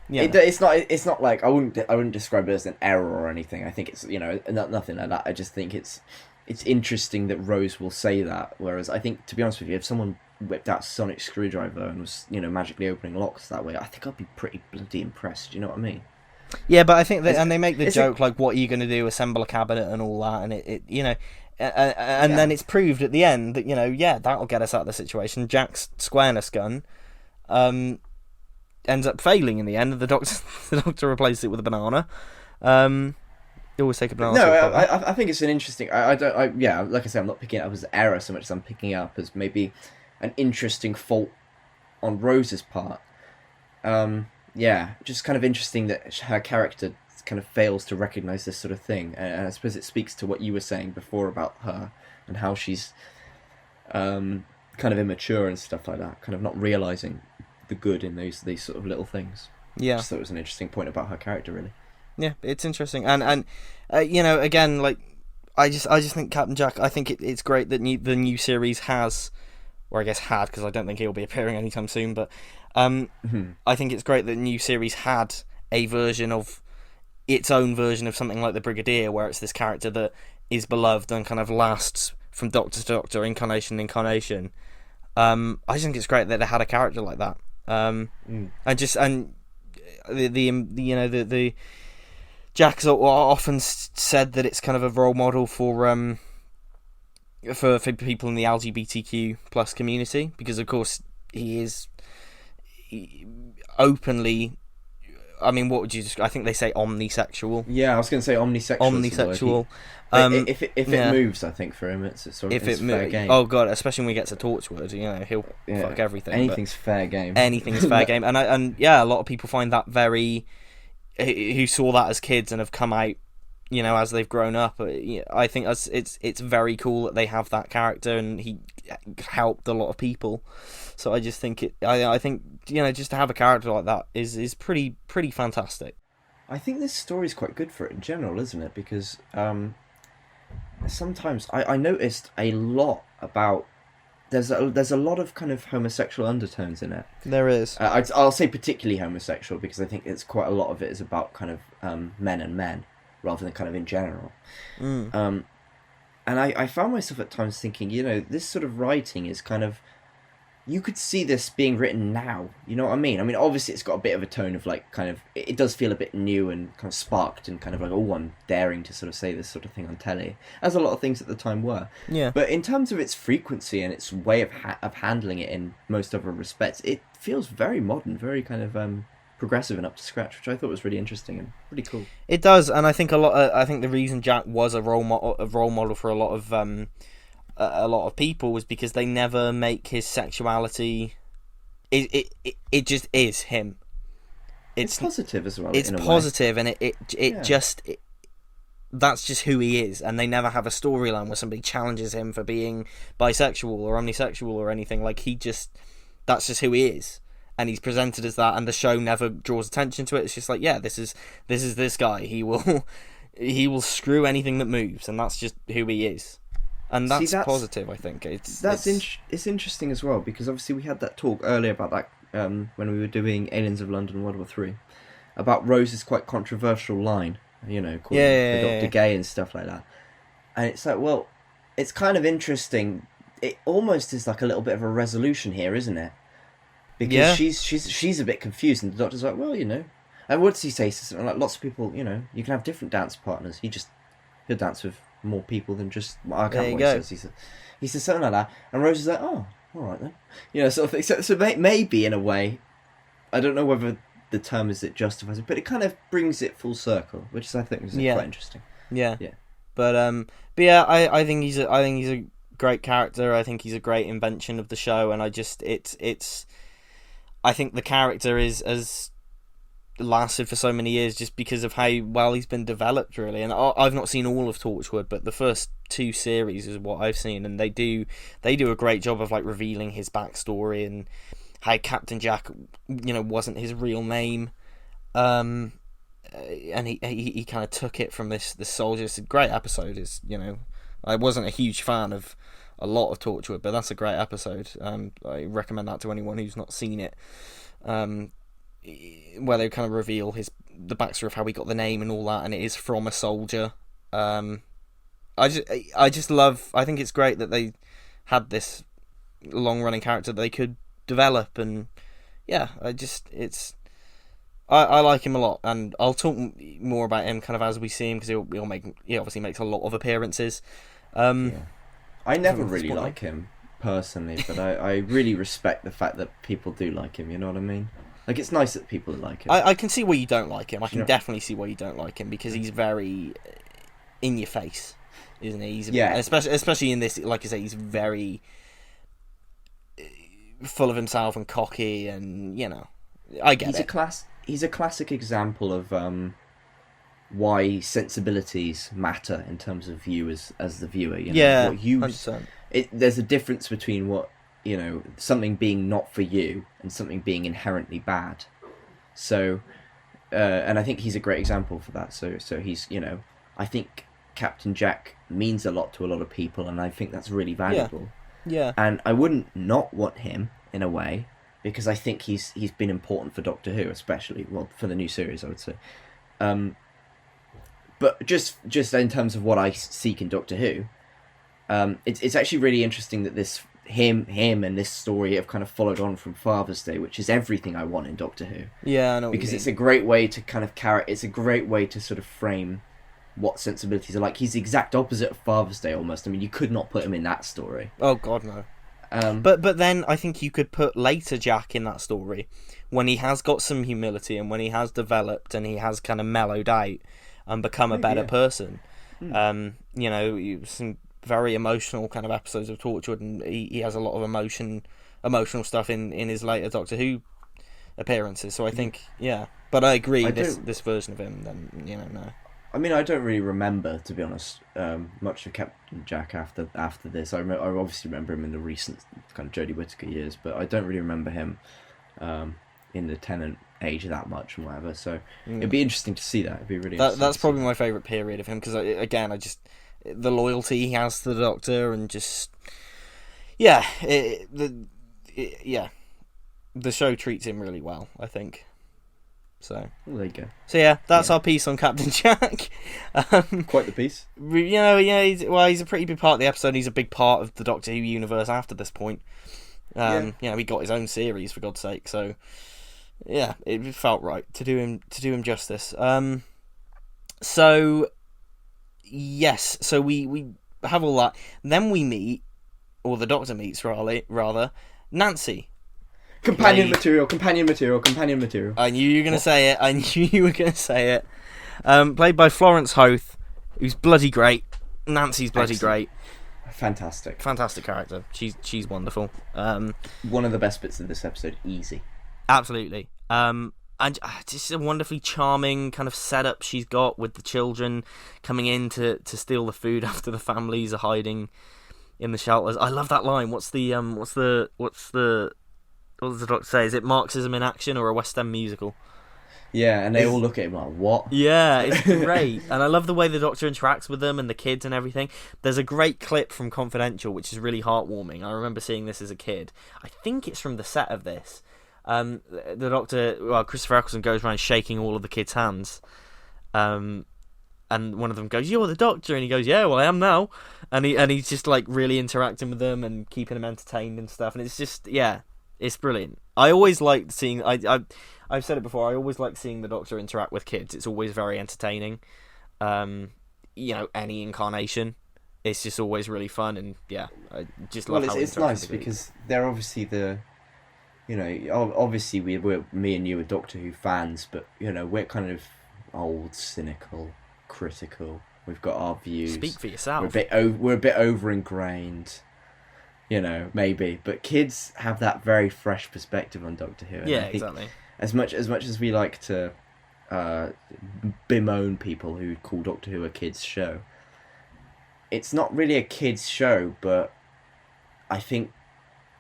Yeah. It's not like, I wouldn't describe it as an error or anything. I think it's, nothing like that. I just think it's interesting that Rose will say that, whereas I think, to be honest with you, if someone whipped out a sonic screwdriver and was, magically opening locks that way, I think I'd be pretty bloody impressed, do you know what I mean? Yeah, but I think that, and they make the joke, like, what are you going to do, assemble a cabinet and all that, and then it's proved at the end that, that'll get us out of the situation. Jack's squareness gun ends up failing in the end, and the doctor replaces it with a banana. You always take a banana. No, I think it's an interesting. Like I say, I'm not picking it up as an error so much as I'm picking it up as maybe an interesting fault on Rose's part. Just kind of interesting that her character kind of fails to recognise this sort of thing, and I suppose it speaks to what you were saying before about her and how she's kind of immature and stuff like that, kind of not realising the good in these sort of little things. Yeah, just thought it was an interesting point about her character, really. Yeah, it's interesting, and again, like I just think Captain Jack. I think it's great that the new series has, or I guess had, because I don't think he'll be appearing anytime soon. But I think it's great that the new series had a version of its own version of something like the Brigadier, where it's this character that is beloved and kind of lasts from Doctor to Doctor, incarnation to incarnation. I just think it's great that they had a character like that. The Jack's often said that it's kind of a role model for people in the LGBTQ plus community, because of course he is openly, I mean, what would you I think they say omnisexual. Yeah, I was going to say omnisexual. If it moves, I think for him it's fair game. Oh god, especially when we get to Torchwood, he'll fuck everything. Anything's fair game. Anything's fair game, and a lot of people find that very, who saw that as kids and have come out, as they've grown up. I think it's very cool that they have that character, and he helped a lot of people. So I just think I think just to have a character like that is pretty fantastic. I think this story's quite good for it in general, isn't it? Because sometimes I noticed a lot about there's a lot of kind of homosexual undertones in it. There is. I'll say particularly homosexual, because I think it's quite a lot of it is about kind of men and men rather than kind of in general. And I found myself at times thinking, this sort of writing is kind of you could see this being written now. You know what I mean? I mean, obviously it's got a bit of a tone of like kind of, it does feel a bit new and kind of sparked and kind of like, oh, I'm daring to sort of say this sort of thing on telly, as a lot of things at the time were. Yeah. But in terms of its frequency and its way of handling it in most other respects, it feels very modern, very kind of progressive and up to scratch, which I thought was really interesting and pretty cool. It does, and I think I think the reason Jack was a role model for a lot of people was because they never make his sexuality. It just is him. It's positive as well. It's positive, and that's just who he is, and they never have a storyline where somebody challenges him for being bisexual or omnisexual or anything. Like that's just who he is. And he's presented as that, and the show never draws attention to it. It's just like, yeah, this is this guy. He will screw anything that moves, and that's just who he is. And that's positive, I think. It's interesting as well, because obviously we had that talk earlier about that when we were doing Aliens of London World War 3, about Rose's quite controversial line, calling the Doctor gay and stuff like that. And it's like, well, it's kind of interesting. It almost is like a little bit of a resolution here, isn't it? Because she's a bit confused, and the Doctor's like, well, and what does he say? Something like, lots of people, you can have different dance partners. He'll dance with more people than just. I can't remember what he says. He says something like that, and Rose is like, oh, all right then, sort of thing. So maybe in a way, I don't know whether the term is it justifies it, but it kind of brings it full circle, which I think is quite interesting. Yeah. But yeah, I think he's a great character. I think he's a great invention of the show, and I think the character has lasted for so many years just because of how well he's been developed, really. And I've not seen all of Torchwood, but the first 2 series is what I've seen, and they do a great job of like revealing his backstory and how Captain Jack, wasn't his real name, and he kind of took it from this soldier. It's a great episode. I wasn't a huge fan of a lot of Torchwood, but that's a great episode. I recommend that to anyone who's not seen it, where they kind of reveal the backstory of how he got the name and all that, and it is from a soldier. I think it's great that they had this long running character that they could develop, and I like him a lot, and I'll talk more about him kind of as we see him, because he obviously makes a lot of appearances. I never really like him personally, but I really respect the fact that people do like him. You know what I mean? Like, it's nice that people like him. I can see why you don't like him. I can definitely see why you don't like him, because he's very in your face, isn't he? Especially in this, like I say, he's very full of himself and cocky, and I get it. He's a classic example of why sensibilities matter in terms of you as the viewer. 100%. There's a difference between what something being not for you and something being inherently bad. So, and I think he's a great example for that. So he's I think Captain Jack means a lot to a lot of people, and I think that's really valuable. Yeah. And I wouldn't not want him in a way, because I think he's been important for Doctor Who, especially for the new series, I would say. But just in terms of what I seek in Doctor Who, it's actually really interesting that him and this story have kind of followed on from Father's Day, which is everything I want in Doctor Who. Yeah, I know. Because it's a great way to kind of it's a great way to sort of frame what sensibilities are like. He's the exact opposite of Father's Day almost. I mean, you could not put him in that story. Oh God, no. But then I think you could put later Jack in that story, when he has got some humility and when he has developed and he has kind of mellowed out and become a better person. Some very emotional kind of episodes of Torchwood, and he has a lot of emotional stuff in his later Doctor Who appearances. So I think, but I agree. This version of him, then no. I mean, I don't really remember, to be honest, much of Captain Jack after this. I obviously remember him in the recent kind of Jodie Whittaker years, but I don't really remember him in the Tennant age that much and whatever. So it'd be interesting to see that. It'd be really interesting. That's probably my favourite period of him, because again, the loyalty he has to the Doctor, and just the show treats him really well, I think. So there you go. So that's our piece on Captain Jack. Quite the piece. He's a pretty big part of the episode. He's a big part of the Doctor Who universe after this point. He got his own series, for God's sake. So yeah, it felt right to do him justice. So yes, so we have all that. Then we meet, or the Doctor meets rather, Nancy. Companion material. I knew you were going to say it. Played by Florence Hoth, who's bloody great. Nancy's bloody great. Fantastic character. She's wonderful. One of the best bits of this episode, easy. Absolutely. And just a wonderfully charming kind of setup she's got with the children coming in to steal the food after the families are hiding in the shelters. I love that line. What does the Doctor say? Is it Marxism in action or a West End musical? Yeah, and they all look at him like, what? Yeah, it's great. And I love the way the Doctor interacts with them and the kids and everything. There's a great clip from Confidential, which is really heartwarming. I remember seeing this as a kid. I think it's from the set of this. The Doctor, Christopher Eccleston, goes around shaking all of the kids' hands. And one of them goes, "You're the Doctor," and he goes, "Yeah, well, I am now." And he's just like really interacting with them and keeping them entertained and stuff. And it's just, yeah, it's brilliant. I always liked seeing. I've said it before. I always like seeing the Doctor interact with kids. It's always very entertaining. Any incarnation, it's just always really fun. And yeah, I just love. Well, it's nice because they're obviously obviously me and you are Doctor Who fans, but we're kind of old, cynical, critical. We've got our views. Speak for yourself. We're a bit over ingrained. Maybe, but kids have that very fresh perspective on Doctor Who. And yeah, I think exactly. As much as we like to bemoan people who call Doctor Who a kids' show, it's not really a kids' show, but I think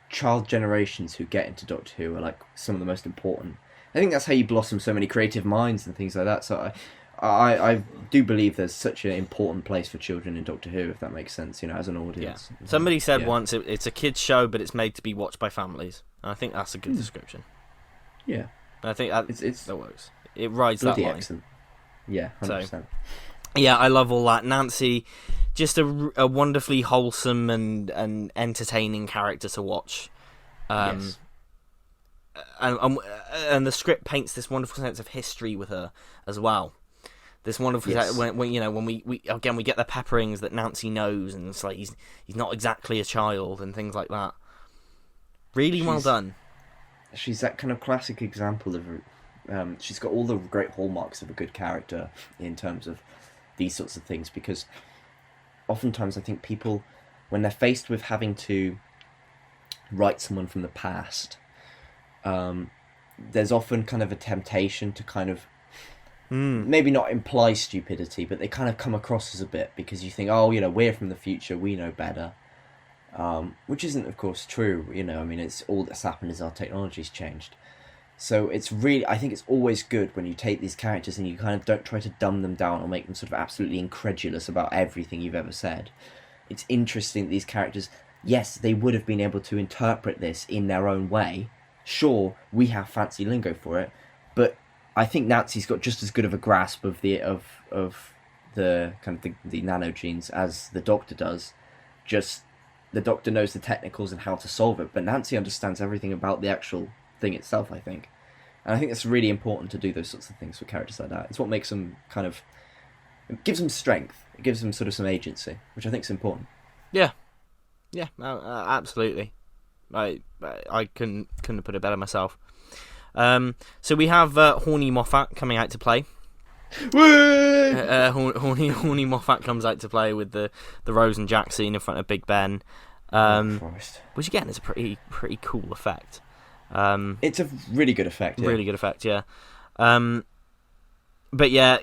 child generations who get into Doctor Who are like some of the most important. I think that's how you blossom so many creative minds and things like that. So I do believe there's such an important place for children in Doctor Who, if that makes sense, as an audience. Yeah. Somebody said once it's a kids' show, but it's made to be watched by families. And I think that's a good description. Yeah. I think that works. It rides that line. Excellent. Yeah, 100%. So, yeah, I love all that. Nancy, just a wonderfully wholesome and entertaining character to watch. Yes. And the script paints this wonderful sense of history with her as well. This wonderful when we get the pepperings that Nancy knows, and it's like he's not exactly a child and things like that. Really well done. She's that kind of classic example of she's got all the great hallmarks of a good character in terms of these sorts of things, because oftentimes I think people, when they're faced with having to write someone from the past, there's often kind of a temptation to kind of maybe not imply stupidity, but they kind of come across as a bit, because you think, we're from the future, we know better. Which isn't, of course, true. It's all that's happened is our technology's changed. So it's really, I think it's always good when you take these characters and you kind of don't try to dumb them down or make them sort of absolutely incredulous about everything you've ever said. It's interesting that these characters, yes, they would have been able to interpret this in their own way. Sure, we have fancy lingo for it, but I think Nancy's got just as good of a grasp of the kind of the nanogenes as the Doctor does. Just the Doctor knows the technicals and how to solve it, but Nancy understands everything about the actual thing itself, I think. And I think it's really important to do those sorts of things for characters like that. It's what makes them it gives them strength. It gives them sort of some agency, which I think is important. Yeah, absolutely. I couldn't have put it better myself. So we have Horny Moffat coming out to play. Horny Moffat comes out to play with the Rose and Jack scene in front of Big Ben, which again is a pretty cool effect. It's a really good effect. Really good effect, yeah. But yeah,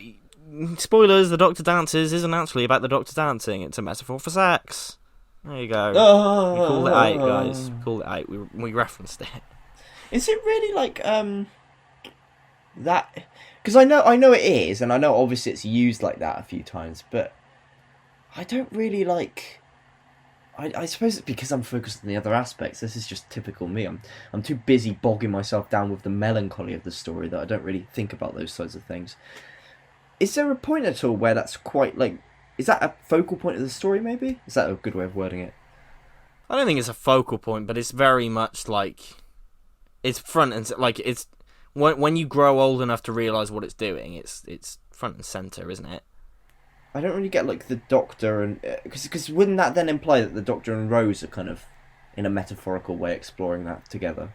spoilers: the Doctor dances isn't actually about the Doctor dancing; it's a metaphor for sex. There you go. We called it out, guys. We called it out. We referenced it. Is it really like that? Because I know it is, and I know obviously it's used like that a few times, but I don't really like. I suppose it's because I'm focused on the other aspects. This is just typical me. I'm too busy bogging myself down with the melancholy of the story that I don't really think about those sorts of things. Is there a point at all where that's quite like? Is that a focal point of the story? Maybe is that a good way of wording it? I don't think it's a focal point, but it's very much like it's front and like it's when you grow old enough to realize what it's doing, it's front and center, isn't it? I don't really get like the Doctor and because wouldn't that then imply that the Doctor and Rose are kind of in a metaphorical way exploring that together?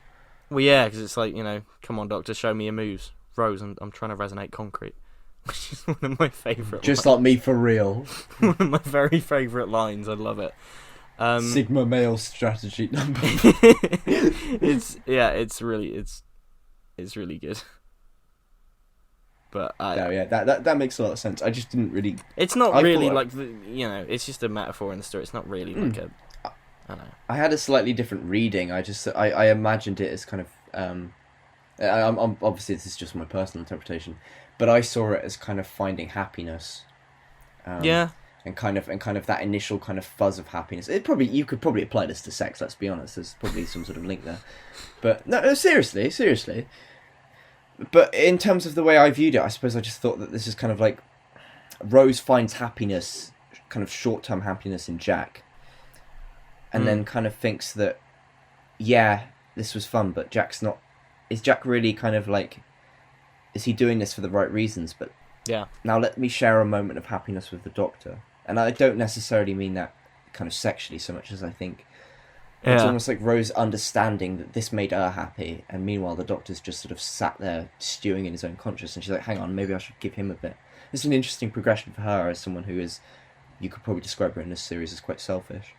Well, yeah, because it's like, come on, Doctor, show me your moves. Rose, I'm trying to resonate concrete. Which is one of my favourite Just lines. like me for real. One of my very favourite lines. I love it. Sigma male strategy number. it's really good. But that makes a lot of sense. I just didn't really. It's not really like it's just a metaphor in the story. It's not really like a. I don't know. I had a slightly different reading. I imagined it as kind of. I'm obviously this is just my personal interpretation, but I saw it as kind of finding happiness. And kind of that initial kind of fuzz of happiness. You could probably apply this to sex. Let's be honest. There's probably some sort of link there. But no, seriously. But in terms of the way I viewed it, I suppose I just thought that this is kind of like Rose finds happiness, kind of short-term happiness in Jack, and then kind of thinks that, yeah, this was fun, but is Jack really kind of like, is he doing this for the right reasons? But yeah, now let me share a moment of happiness with the Doctor. And I don't necessarily mean that kind of sexually so much as I think it's almost like Rose understanding that this made her happy, and meanwhile the Doctor's just sort of sat there stewing in his own conscience, and she's like, hang on, maybe I should give him a bit. It's an interesting progression for her as someone who is, you could probably describe her in this series as quite selfish.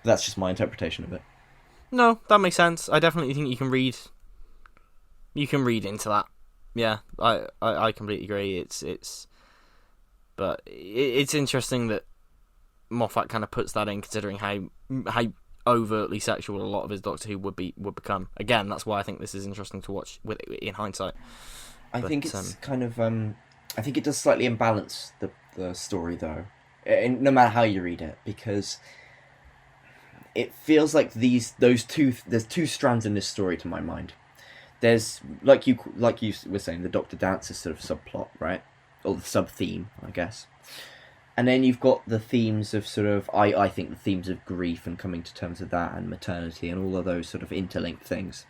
That's just my interpretation of it. No, that makes sense. I definitely think you can read into that. Yeah, I completely agree. But it's interesting that Moffat kind of puts that in, considering how overtly sexual a lot of his Doctor Who would become. Again, that's why I think this is interesting to watch in hindsight. I think it's kind of I think it does slightly imbalance the story though, no matter how you read it, because it feels like there's two strands in this story to my mind. There's like you were saying, the Doctor dances sort of subplot, right? Or the sub-theme, I guess. And then you've got the themes of sort of, I think the themes of grief and coming to terms with that, and maternity, and all of those sort of interlinked things.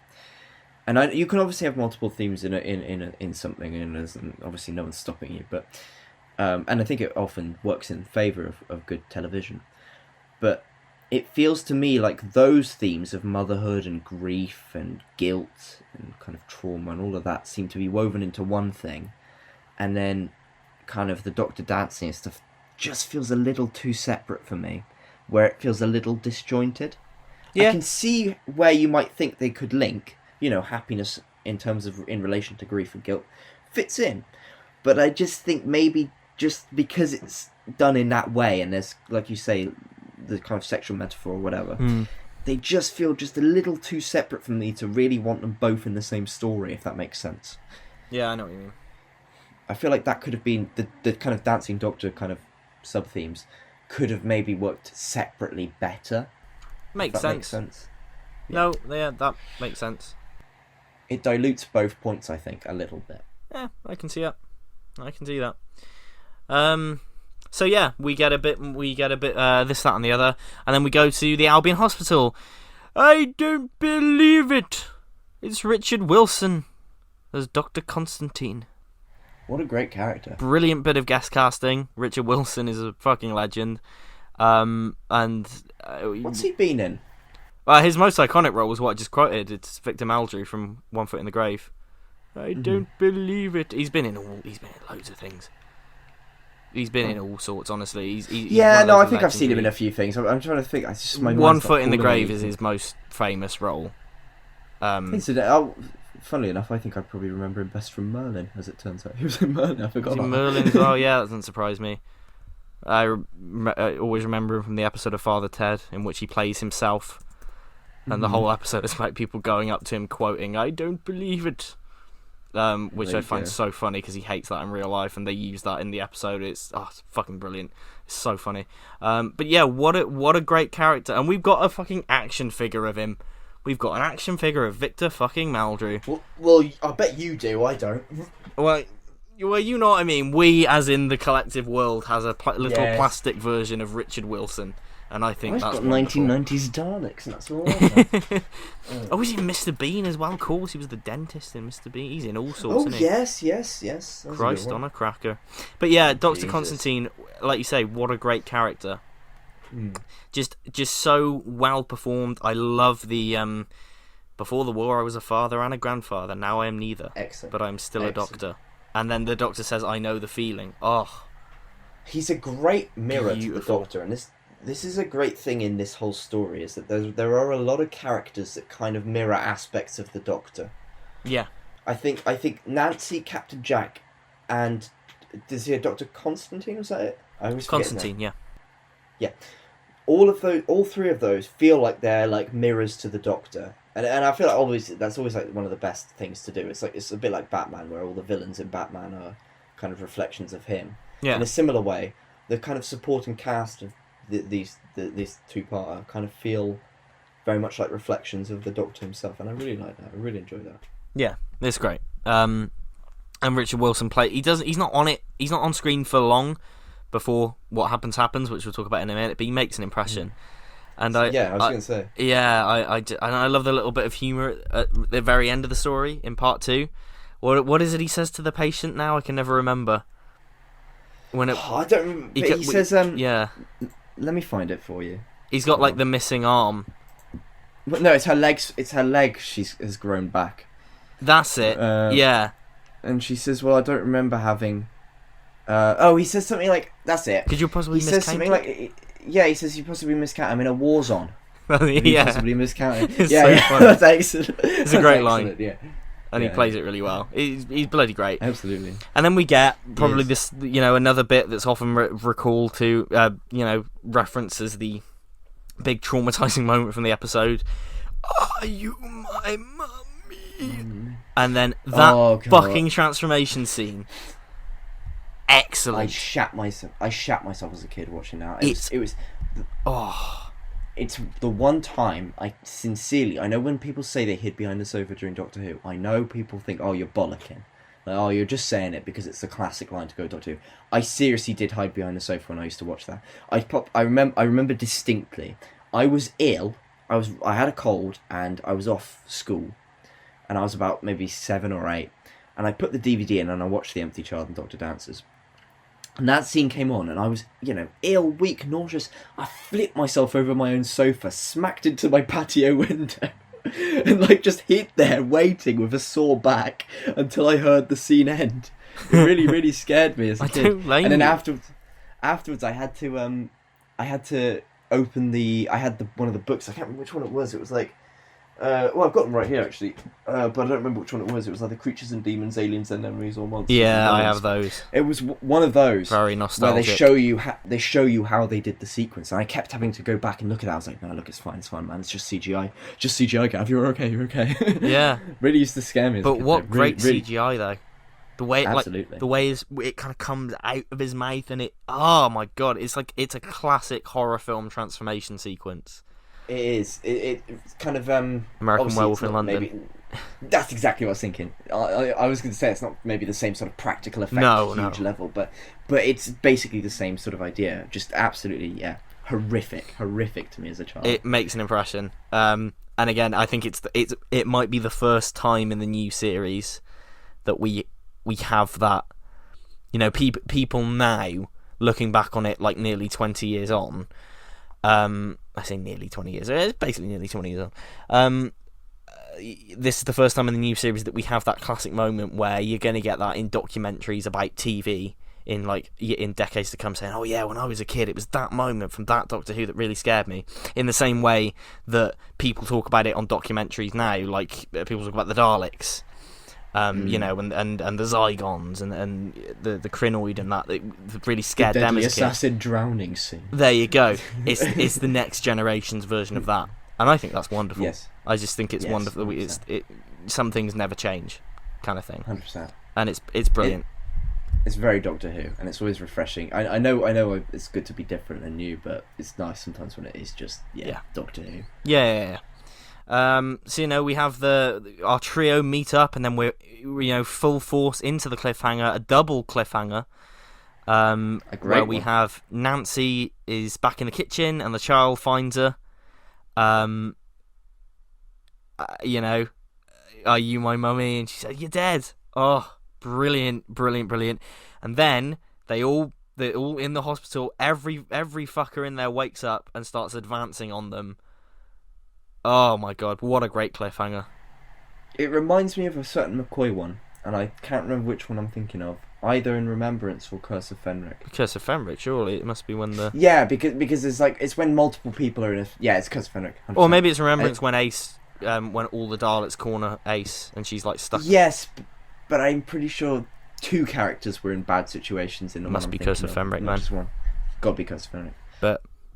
And you can obviously have multiple themes in something, and obviously no one's stopping you. But and I think it often works in favour of good television. But it feels to me like those themes of motherhood and grief and guilt and kind of trauma and all of that seem to be woven into one thing, and then kind of the Doctor dancing and stuff just feels a little too separate for me, where it feels a little disjointed. I can see where you might think they could link, happiness in relation to grief and guilt fits in, but I just think maybe just because it's done in that way, and there's, like you say, the kind of sexual metaphor or whatever, they just feel just a little too separate from me to really want them both in the same story, if that makes sense. Yeah, I know what you mean. I feel like that could have been the kind of Dancing Doctor kind of sub-themes could have maybe worked separately better. Makes sense. Yeah. No, yeah, that makes sense. It dilutes both points, I think, a little bit. Yeah, I can see that. So yeah, we get a bit this, that, and the other, and then we go to the Albion Hospital. I don't believe it. It's Richard Wilson as Dr. Constantine. What a great character. Brilliant bit of guest casting. Richard Wilson is a fucking legend. What's he been in? His most iconic role was what I just quoted. It's Victor Meldrew from One Foot in the Grave. I don't believe it. He's been in loads of things. He's been in all sorts, honestly. He's I think I've seen him in a few things. I'm trying to think. It's just my One Foot in the Grave is his most famous role. Funnily enough, I think I probably remember him best from Merlin, as it turns out. He was in Merlin, I forgot about Merlin as well, yeah, that doesn't surprise me. I always remember him from the episode of Father Ted, in which he plays himself. And the whole episode is about people going up to him quoting, I don't believe it. Which I find so funny, because he hates that in real life, and they use that in the episode. It's fucking brilliant. It's so funny. But yeah, what a great character. And we've got a fucking action figure of him. We've got an action figure of Victor fucking Meldrew. Well, I bet you do. I don't. Well, you know what I mean. We, as in the collective world, has a little plastic version of Richard Wilson. And I think I've that's got wonderful. 1990s Daleks, and that's all I have. Oh, he's in Mr. Bean as well. Of course, he was the dentist in Mr. Bean. He's in all sorts, isn't he? yes. That's Christ on a cracker. But yeah, Dr. Jesus. Constantine, like you say, what a great character. Mm. Just so well performed. I love the before the war I was a father and a grandfather. Now I am neither. Excellent. But I'm still Excellent. a doctor. And then the doctor says, I know the feeling. Oh, He's a great mirror Beautiful. to the Doctor, and this is a great thing in this whole story, is that there are a lot of characters that kind of mirror aspects of the Doctor. yeah. I think Nancy, Captain Jack, and does he a Dr. Constantine? Was that it? I always forget his name. Constantine, yeah. Yeah, all three of those feel like they're like mirrors to the Doctor, and I feel like that's always like one of the best things to do. It's a bit like Batman, where all the villains in Batman are kind of reflections of him. Yeah. In a similar way, the kind of supporting cast of these two-parter kind of feel very much like reflections of the Doctor himself, and I really like that. I really enjoy that. Yeah, it's great. And Richard Wilson he's not on it. He's not on screen for long before what happens, which we'll talk about in a minute. But he makes an impression. And I was going to say. Yeah, I love the little bit of humour at the very end of the story in part 2. What is it he says to the patient now? I can never remember. I don't remember. He says, yeah. Let me find it for you. He's got like the missing arm. But no, it's her legs. It's her leg. Has grown back. That's it. Yeah. And she says, "Well, I don't remember having." He says something like, "That's it." Could you possibly? He says something like, "Yeah." He says, "You possibly miscounted. I'm in a war zone." Yeah. Possibly miscounted. It's yeah, so yeah. funny. That's excellent. It's a great line. Yeah. And he plays it really well. He's bloody great. Absolutely. And then we get probably this, another bit that's often recalled to, references the big traumatizing moment from the episode. Are you my mummy? And then that fucking transformation scene. Excellent. I shat myself as a kid watching that. It's the one time I know when people say they hid behind the sofa during Doctor Who, I know people think, oh, you're bollocking. Like, oh, you're just saying it because it's the classic line to go Doctor Who. I seriously did hide behind the sofa when I used to watch that. I remember distinctly. I was ill. I had a cold and I was off school. And I was about maybe 7 or 8. And I put the DVD in and I watched The Empty Child and Doctor Dances. And that scene came on, and I was, ill, weak, nauseous. I flipped myself over my own sofa, smacked into my patio window, and just hid there waiting with a sore back until I heard the scene end. It really, really scared me as a kid. Don't blame and then you. afterwards, I had to open one of the books. I can't remember which one it was. It was like. I've got them right here actually, but I don't remember which one it was. It was like the Creatures and Demons, Aliens and Enemies, or Monsters. Yeah, I have those. It was one of those. Very nostalgic. Where they show you how they did the sequence, and I kept having to go back and look at that. I was like, no, look, it's fine, man. It's just CGI, Gav. You're okay. Yeah. Really used to scare me. But what great CGI though. The way it kind of comes out of his mouth, and oh my god, it's a classic horror film transformation sequence. It is. It's kind of American Werewolf in London. Maybe, that's exactly what I was thinking. I was going to say it's not maybe the same sort of practical effect, huge level, but it's basically the same sort of idea. Just absolutely, horrific to me as a child. It makes an impression. And again, I think it might be the first time in the new series that we have that. People now looking back on it like nearly 20 years on. I say nearly 20 years. It's basically nearly 20 years on. This is the first time in the new series that we have that classic moment where you're going to get that in documentaries about TV in decades to come, saying, "Oh yeah, when I was a kid, it was that moment from that Doctor Who that really scared me." In the same way that people talk about it on documentaries now, like people talk about the Daleks. And the Zygons and the Crinoid and that really scared them as a kid. Assassin drowning scene. There you go. It's the next generation's version of that, and I think that's wonderful. Yes. I just think it's wonderful. 100%. Some things never change, kind of thing. 100%. And it's brilliant. It's very Doctor Who, and it's always refreshing. I know it's good to be different and new, but it's nice sometimes when it is just Doctor Who. Yeah. So we have our trio meet up, and then we're full force into the cliffhanger, a double cliffhanger, where we one. have Nancy is back in the kitchen and the child finds her. You know, are you my mummy? And she said, you're dead. Oh, brilliant, brilliant, brilliant. And then they're all in the hospital. Every fucker in there wakes up and starts advancing on them. Oh my god, what a great cliffhanger. It reminds me of a certain McCoy one, and I can't remember which one I'm thinking of. Either in Remembrance or Curse of Fenric. Curse of Fenric, surely. It must be when the... Yeah, because it's when multiple people are in a... Yeah, it's Curse of Fenric. 100%. Or maybe it's Remembrance when Ace... when all the Daleks corner Ace and she's like stuck. Yes, but I'm pretty sure 2 characters were in bad situations in the one. Must be Curse of Fenric, not man. just one. Gotta be Curse of Fenric.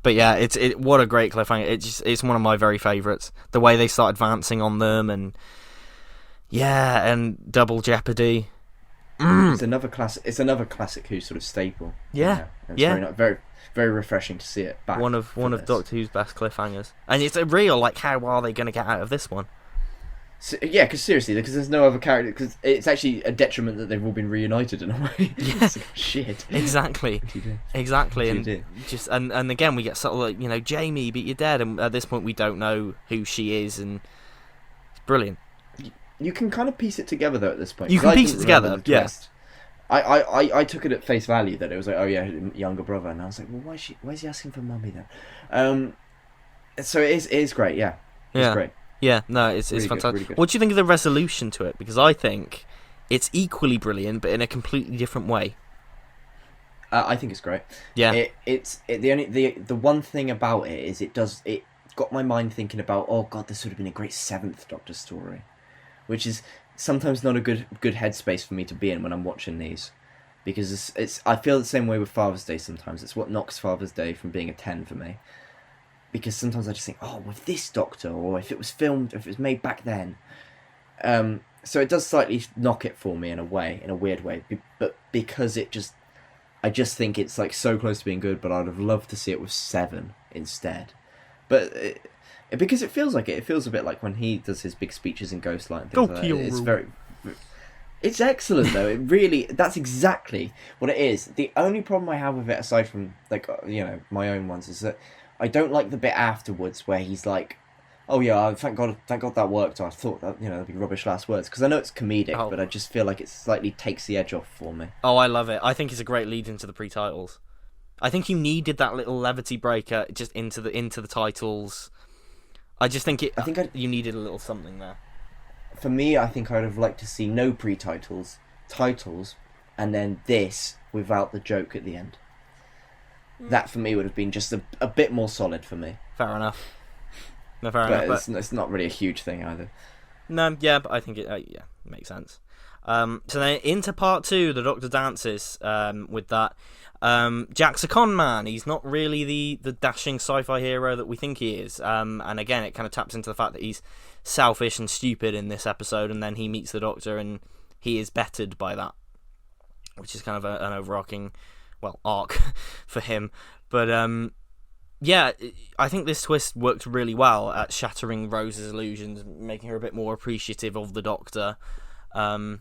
But yeah, what a great cliffhanger. It's one of my very favourites. The way they start advancing on them and Double Jeopardy. It's another classic Who sort of staple. Yeah. It's very, very refreshing to see it back. One of Doctor Who's best cliffhangers, and it's a real like, how are they going to get out of this one? So, yeah, because seriously, because there's no other character. Because it's actually a detriment that they've all been reunited in a way. Yeah, like, shit. Exactly, exactly, and just and again we get sort of like, Jamie, but you're dead, and at this point we don't know who she is, and it's brilliant. You can kind of piece it together though at this point. You can piece it together, yeah. I took it at face value that it was like, oh yeah, younger brother, and I was like, well, why is he asking for mummy then? So it is great, yeah. It's great. Yeah, no, it's Really fantastic. good, really good. What do you think of the resolution to it? Because I think it's equally brilliant, but in a completely different way. I think it's great. Yeah. The one thing about it is it got my mind thinking about, oh god, this would have been a great 7th Doctor story, which is sometimes not a good headspace for me to be in when I'm watching these, because I feel the same way with Father's Day sometimes. It's what knocks Father's Day from being a 10 for me, because sometimes I just think, oh, with this Doctor, or if it was made back then. So it does slightly knock it for me in a weird way, but because I just think it's like so close to being good, but I'd have loved to see it with 7 instead. But because it feels like it feels a bit like when he does his big speeches in Ghostlight and things like that. It's excellent though. It really, that's exactly what it is. The only problem I have with it, aside from my own ones, is that I don't like the bit afterwards where he's like, oh yeah, thank God that worked. I thought that that'd be rubbish last words, because I know it's comedic, but I just feel like it slightly takes the edge off for me. Oh, I love it. I think it's a great lead into the pre-titles. I think you needed that little levity breaker just into the titles. I just think you needed a little something there. For me, I think I'd have liked to see no pre-titles, titles, and then this without the joke at the end. That for me would have been just a bit more solid for me. Fair enough. No, fair enough. But it's not really a huge thing either. No, yeah, but I think it makes sense. So then into part 2, the Doctor dances with that. Jack's a con man. He's not really the dashing sci-fi hero that we think he is. And again, it kind of taps into the fact that he's selfish and stupid in this episode, and then he meets the Doctor and he is bettered by that, which is kind of an overarching, arc for him. But yeah, I think this twist worked really well at shattering Rose's illusions, making her a bit more appreciative of the Doctor. I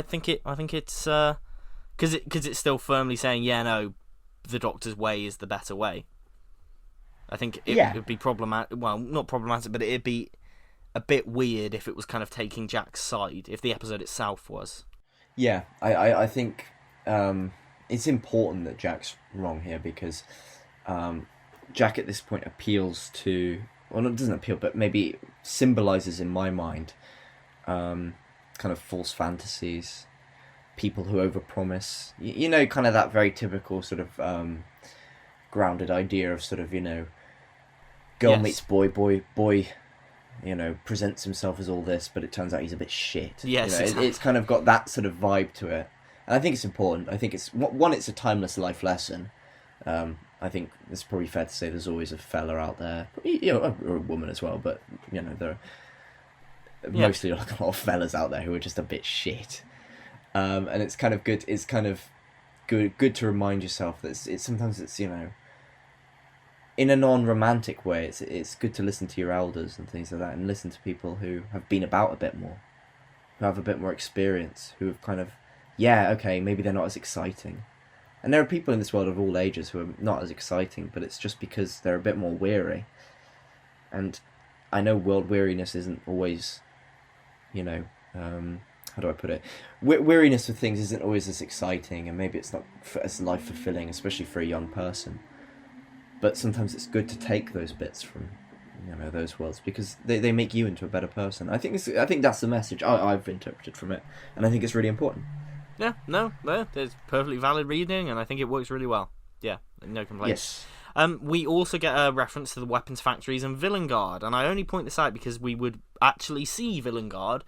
think it's because it's still firmly saying, the Doctor's way is the better way. I think it would be problematic. Well, not problematic, but it'd be a bit weird if it was kind of taking Jack's side, if the episode itself was. Yeah, I think it's important that Jack's wrong here, because Jack at this point appeals to... Well, it doesn't appeal, but maybe symbolises in my mind kind of false fantasies, people who overpromise. Kind of that very typical sort of grounded idea of sort of, girl meets boy, presents himself as all this, but it turns out he's a bit shit. Yes, it's kind of got that sort of vibe to it. And I think it's important. I think it's a timeless life lesson. I think it's probably fair to say there's always a fella out there, or a woman as well, but there are mostly like a lot of fellas out there who are just a bit shit. And it's kind of good. It's kind of good to remind yourself that sometimes it's in a non-romantic way. It's good to listen to your elders and things like that, and listen to people who have been about a bit more, who have a bit more experience, who have kind of maybe they're not as exciting, And there are people in this world of all ages who are not as exciting, but it's just because they're a bit more weary. And I know world weariness isn't always, how do I put it? Weariness with things isn't always as exciting, and maybe it's not as life-fulfilling, especially for a young person. But sometimes it's good to take those bits from, those worlds, because they make you into a better person. I think that's the message I've interpreted from it, and I think it's really important. Yeah, no, there's perfectly valid reading, and I think it works really well. Yeah, no complaints. Yes. We also get a reference to the weapons factories and Villengard, and I only point this out because we would actually see Villengard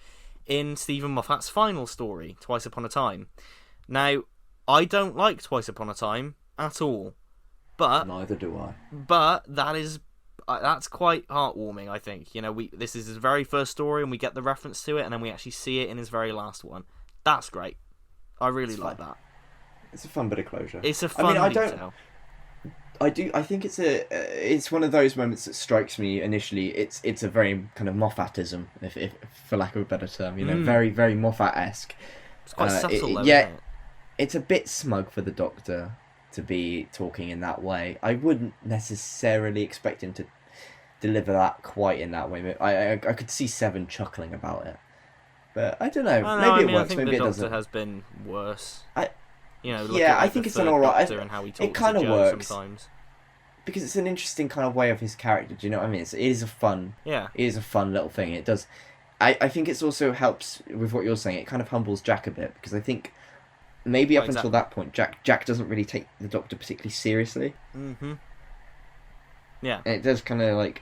in Steven Moffat's final story, Twice Upon a Time. Now, I don't like Twice Upon a Time at all, but neither do I. But that's quite heartwarming, I think. This is his very first story, and we get the reference to it, and then we actually see it in his very last one. That's great. I really like that. It's a fun bit of closure. It's a fun detail. I think it's one of those moments that strikes me initially. It's a very kind of Moffatism, if for lack of a better term, very, very Moffat-esque. It's quite subtle, though, yeah, isn't it? It's a bit smug for the Doctor to be talking in that way. I wouldn't necessarily expect him to deliver that quite in that way. But I could see Seven chuckling about it. But I don't know. Maybe it works. Maybe it doesn't. The Doctor has been worse. I think it's an alright. And how he talks it kind of to works sometimes. Because it's an interesting kind of way of his character. Do you know what I mean? It is a fun. Yeah. It is a fun little thing. It does. I think it also helps with what you're saying. It kind of humbles Jack a bit, because I think maybe up until that point, Jack doesn't really take the Doctor particularly seriously. Mm-hmm. Yeah. And it does kind of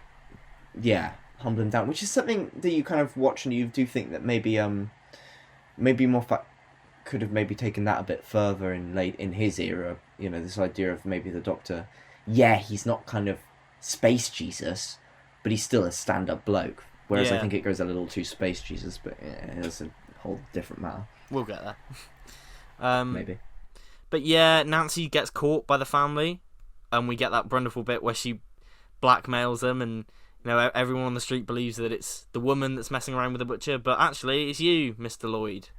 humble him down, which is something that you kind of watch and you do think that maybe Moffat could have maybe taken that a bit further in his era. This idea of maybe the Doctor, he's not kind of space Jesus, but he's still a stand-up bloke. Whereas I think it goes a little too space Jesus, but it's a whole different matter. We'll get there. Maybe. But yeah, Nancy gets caught by the family, and we get that wonderful bit where she blackmails them, and everyone on the street believes that it's the woman that's messing around with the butcher, but actually it's you, Mr. Lloyd.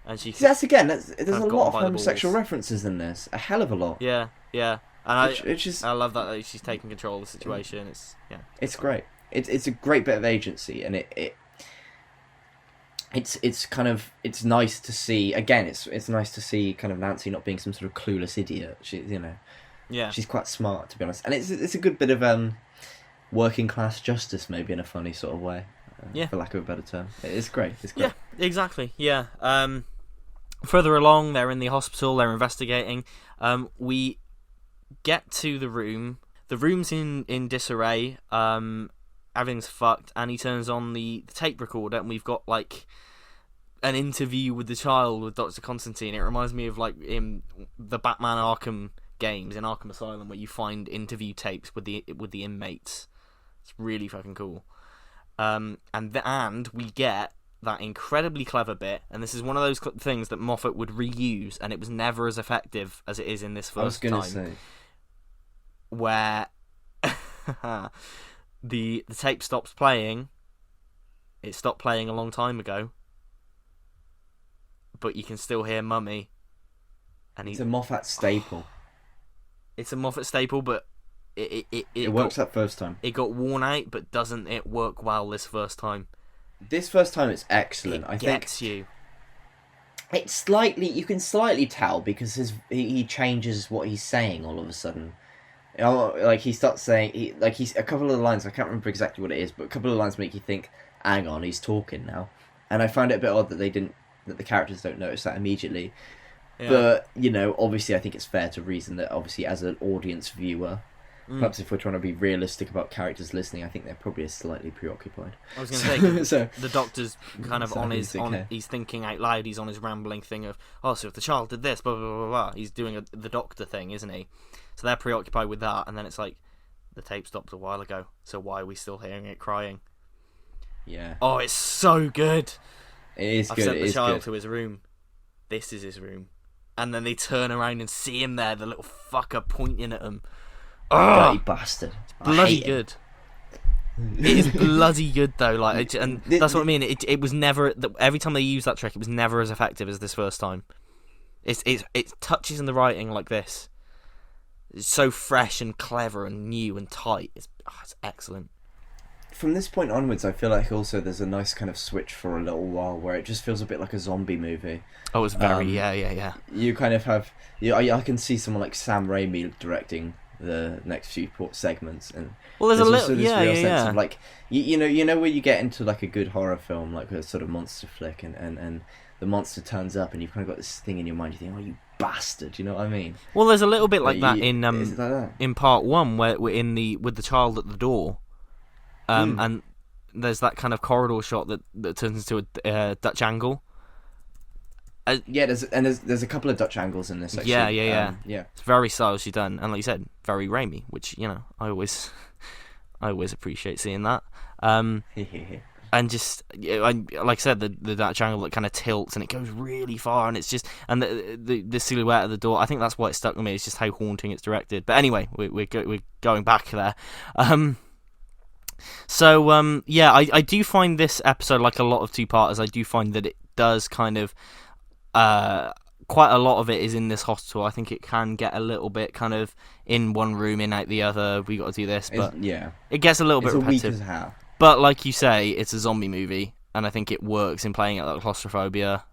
And she there's a lot of homosexual references in this, a hell of a lot. Yeah, and I love that she's taking control of the situation. It's great. It's a great bit of agency, and it's nice to see. Again, it's nice to see kind of Nancy not being some sort of clueless idiot. She's quite smart, to be honest, and it's a good bit of working class justice, maybe in a funny sort of way, for lack of a better term. It's great. Yeah, exactly. Yeah. Further along, they're in the hospital. They're investigating. We get to the room. The room's in disarray. Everything's fucked, and he turns on the tape recorder, and we've got an interview with the child with Dr. Constantine. It reminds me of in the Batman Arkham games in Arkham Asylum, where you find interview tapes with the inmates. It's really fucking cool. And we get that incredibly clever bit, and this is one of those things that Moffat would reuse, and it was never as effective as it is in this first time. I was going to say, where the tape stops playing. It stopped playing a long time ago, but you can still hear Mummy. And it's a Moffat staple. It's a Moffat staple, but it works that first time. It got worn out, but doesn't it work well this first time? This first time it's excellent. I think gets you. It's slightly, you can slightly tell because he changes what he's saying all of a sudden. He starts saying he's a couple of the lines. I can't remember exactly what it is, but a couple of lines make you think, "Hang on, he's talking now." And I find it a bit odd that the characters don't notice that immediately. Yeah. But obviously, I think it's fair to reason that obviously as an audience viewer. Perhaps if we're trying to be realistic about characters listening, I think they're probably slightly preoccupied. I was going to say, so the Doctor's kind of he's thinking out loud, he's on his rambling thing of, so if the child did this, blah, blah, blah, blah. He's doing the Doctor thing, isn't he? So they're preoccupied with that, and then it's like, the tape stopped a while ago, so why are we still hearing it crying? Yeah. Oh, it's so good! It is good. I've sent the child to his room. This is his room. And then they turn around and see him there, the little fucker pointing at him. Dirty bastard. Bloody good. It is bloody good though, that's what I mean. It was never, every time they used that trick, it was never as effective as this first time. It touches in the writing like this. It's so fresh and clever and new and tight. It's excellent. From this point onwards, I feel like also there's a nice kind of switch for a little while where it just feels a bit like a zombie movie. Oh, it's very yeah. You kind of have I can see someone like Sam Raimi directing the next few segments, and there's a little sense of like you know where you get into like a good horror film, like a sort of monster flick, and the monster turns up, and you've kind of got this thing in your mind. You think, oh, you bastard, you know what I mean? Well, there's a little bit like that in like that? In part 1 where we're with the child at the door. And there's that kind of corridor shot that turns into a Dutch angle. There's a couple of Dutch angles in this. Actually. Yeah. It's very stylishly done, and like you said, very Raimi, which I always appreciate seeing that. And just like I said, the Dutch angle that kind of tilts and it goes really far, and it's just the silhouette of the door. I think that's why it stuck with me. It's just how haunting it's directed. But anyway, we're going back there. So I do find this episode, like a lot of two-parters, I do find that it does kind of quite a lot of it is in this hospital. I think it can get a little bit kind of in one room, in out the other. We got to do this, but it gets a little bit repetitive. Weak as hell. But like you say, it's a zombie movie, and I think it works in playing at that claustrophobia.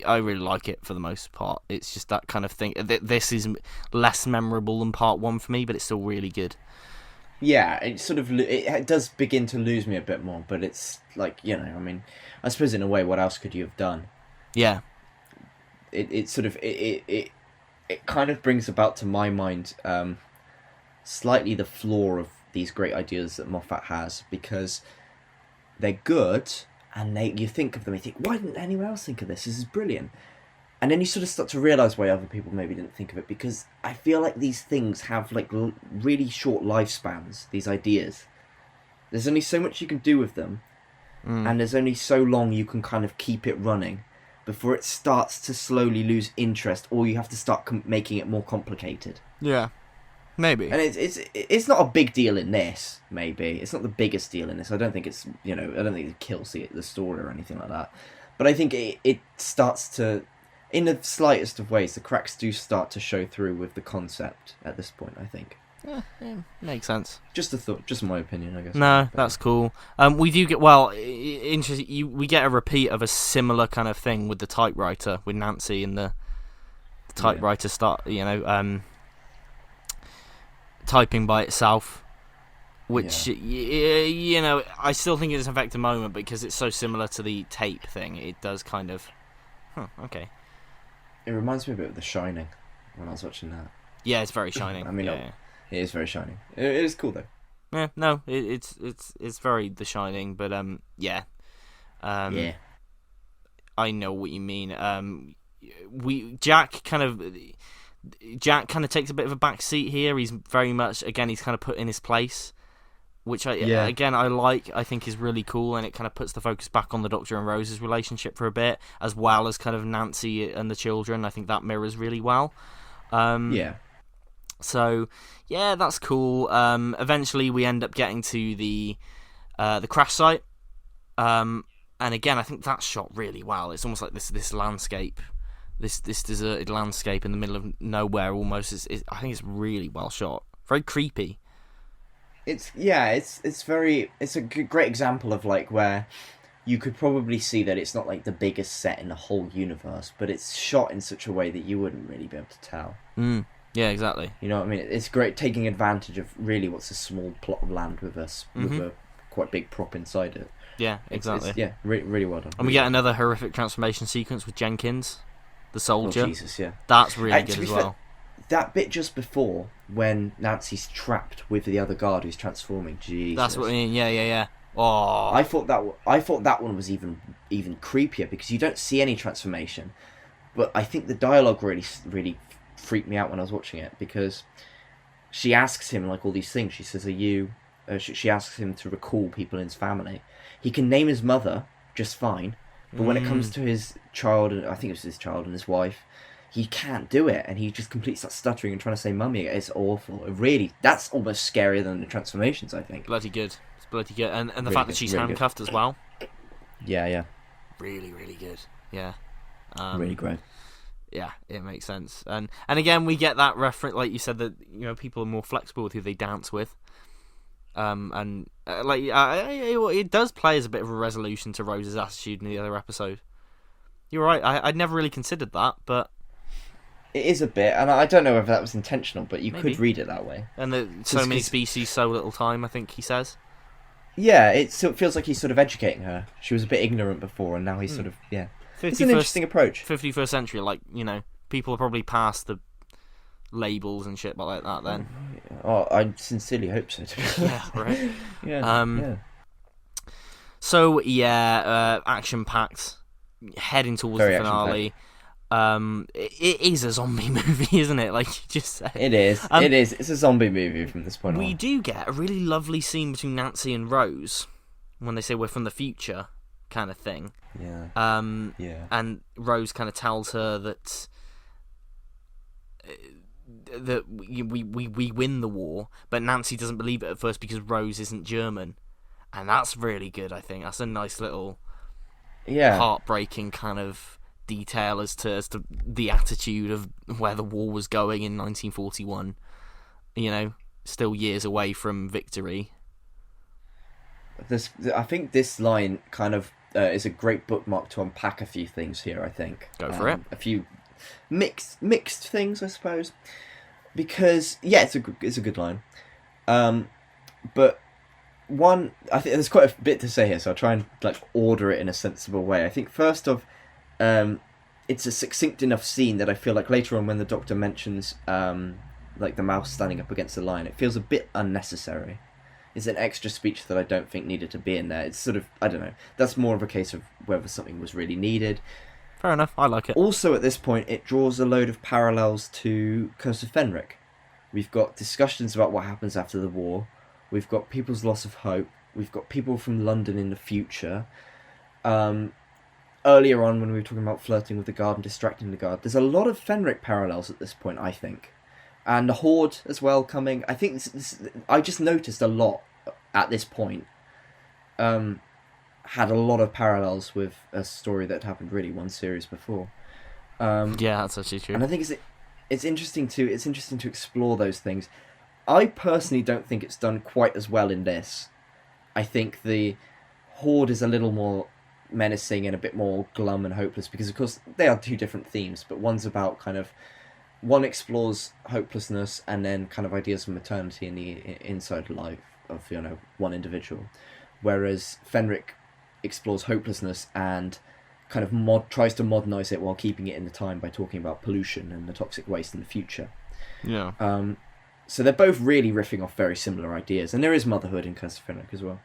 I really like it for the most part. It's just that kind of thing. This is less memorable than part 1 for me, but it's still really good. Yeah, it does begin to lose me a bit more, but it's like, I mean, I suppose in a way, what else could you have done? Yeah. It kind of brings about to my mind slightly the flaw of these great ideas that Moffat has, because they're good. And you think of them, you think, why didn't anyone else think of this? This is brilliant. And then you sort of start to realise why other people maybe didn't think of it, because I feel like these things have like really short lifespans, these ideas. There's only so much you can do with them, and there's only so long you can kind of keep it running before it starts to slowly lose interest, or you have to start making it more complicated. Yeah. Maybe. And it's not a big deal in this, maybe. It's not the biggest deal in this. I don't think it's, I don't think it kills the story or anything like that. But I think it starts to, in the slightest of ways, the cracks do start to show through with the concept at this point, I think. Yeah, makes sense. Just a thought, just my opinion, I guess. No, that's cool. We do get, interesting. We get a repeat of a similar kind of thing with the typewriter, with Nancy and the typewriter typing by itself, which I still think it's an effective moment because it's so similar to the tape thing. It does kind of okay. It reminds me a bit of The Shining when I was watching that. Yeah, it's very Shining. I mean, it is very Shining. It is cool though. Yeah, no, it's very The Shining, but I know what you mean. Jack kind of takes a bit of a back seat here. He's very much, again, he's kind of put in his place, which I like. I think is really cool, and it kind of puts the focus back on the Doctor and Rose's relationship for a bit, as well as kind of Nancy and the children. I think that mirrors really well. So yeah, that's cool. Eventually, we end up getting to the crash site, and again, I think that's shot really well. It's almost like this landscape. This deserted landscape in the middle of nowhere almost. I think it's really well shot. Very creepy. It's a great example of like where you could probably see that it's not like the biggest set in the whole universe, but it's shot in such a way that you wouldn't really be able to tell. Yeah, exactly. You know what I mean? It's great taking advantage of really what's a small plot of land with a quite big prop inside it. Yeah, exactly. Really well done. And we get another horrific transformation sequence with Jenkins, the soldier. Oh, Jesus, yeah. That's really good as well. That bit just before, when Nancy's trapped with the other guard who's transforming, Jesus. That's what I mean, yeah. Oh. I thought that one was even creepier, because you don't see any transformation. But I think the dialogue really freaked me out when I was watching it, because she asks him like all these things. She says, she asks him to recall people in his family. He can name his mother just fine, but when it comes to his child, and I think it was his child and his wife, he can't do it, and he just completely starts stuttering and trying to say mummy. It's awful. That's almost scarier than the transformations, I think. Bloody good. It's bloody good. And the fact that she's really handcuffed as well. Yeah. really, really good. Yeah. Really great. Yeah, it makes sense. And again, we get that reference, like you said, that people are more flexible with who they dance with. It does play as a bit of a resolution to Rose's attitude in the other episode. You're right. I'd never really considered that, but it is a bit, and I don't know if that was intentional, but you maybe. Could read it that way. And so many species, so little time. I think he says. Yeah, it feels like he's sort of educating her. She was a bit ignorant before, and now he's sort of It's an interesting approach. 51st century, people are probably past the labels and shit like that then. Oh, I sincerely hope so. Yeah, right. Yeah. So action-packed, heading towards Very the finale. It is a zombie movie, isn't it? Like you just said. It is. It is. It's a zombie movie from this point on. We do get a really lovely scene between Nancy and Rose when they say we're from the future, kind of thing. Yeah. And Rose kind of tells her that we win the war, but Nancy doesn't believe it at first because Rose isn't German, and that's really good. I think that's a nice little heartbreaking kind of detail as to the attitude of where the war was going in 1941. Still years away from victory. I think this line kind of is a great bookmark to unpack a few things here. I think go for it. A few mixed things, I suppose, because it's a good line, but one, I think there's quite a bit to say here, so I'll try and order it in a sensible way. I think first off, it's a succinct enough scene that I feel like later on when the Doctor mentions the mouse standing up against the lion, it feels a bit unnecessary. It's an extra speech that I don't think needed to be in there. It's sort of, I don't know, that's more of a case of whether something was really needed. Fair enough, I like it. Also at this point, it draws a load of parallels to Curse of Fenric. We've got discussions about what happens after the war. We've got people's loss of hope. We've got people from London in the future. Earlier on, when we were talking about flirting with the guard and distracting the guard, there's a lot of Fenric parallels at this point, I think. And the Horde as well coming. I think I just noticed a lot at this point. Had a lot of parallels with a story that happened really one series before. Yeah, that's actually true. And I think it's interesting to explore those things. I personally don't think it's done quite as well in this. I think the Horde is a little more menacing and a bit more glum and hopeless because, of course, they are two different themes, but one's about one explores hopelessness and then kind of ideas of maternity in the inside life of one individual, whereas Fenric explores hopelessness and kind of tries to modernize it while keeping it in the time by talking about pollution and the toxic waste in the future. Yeah. So they're both really riffing off very similar ideas, and there is motherhood in Curse of Fenric as well.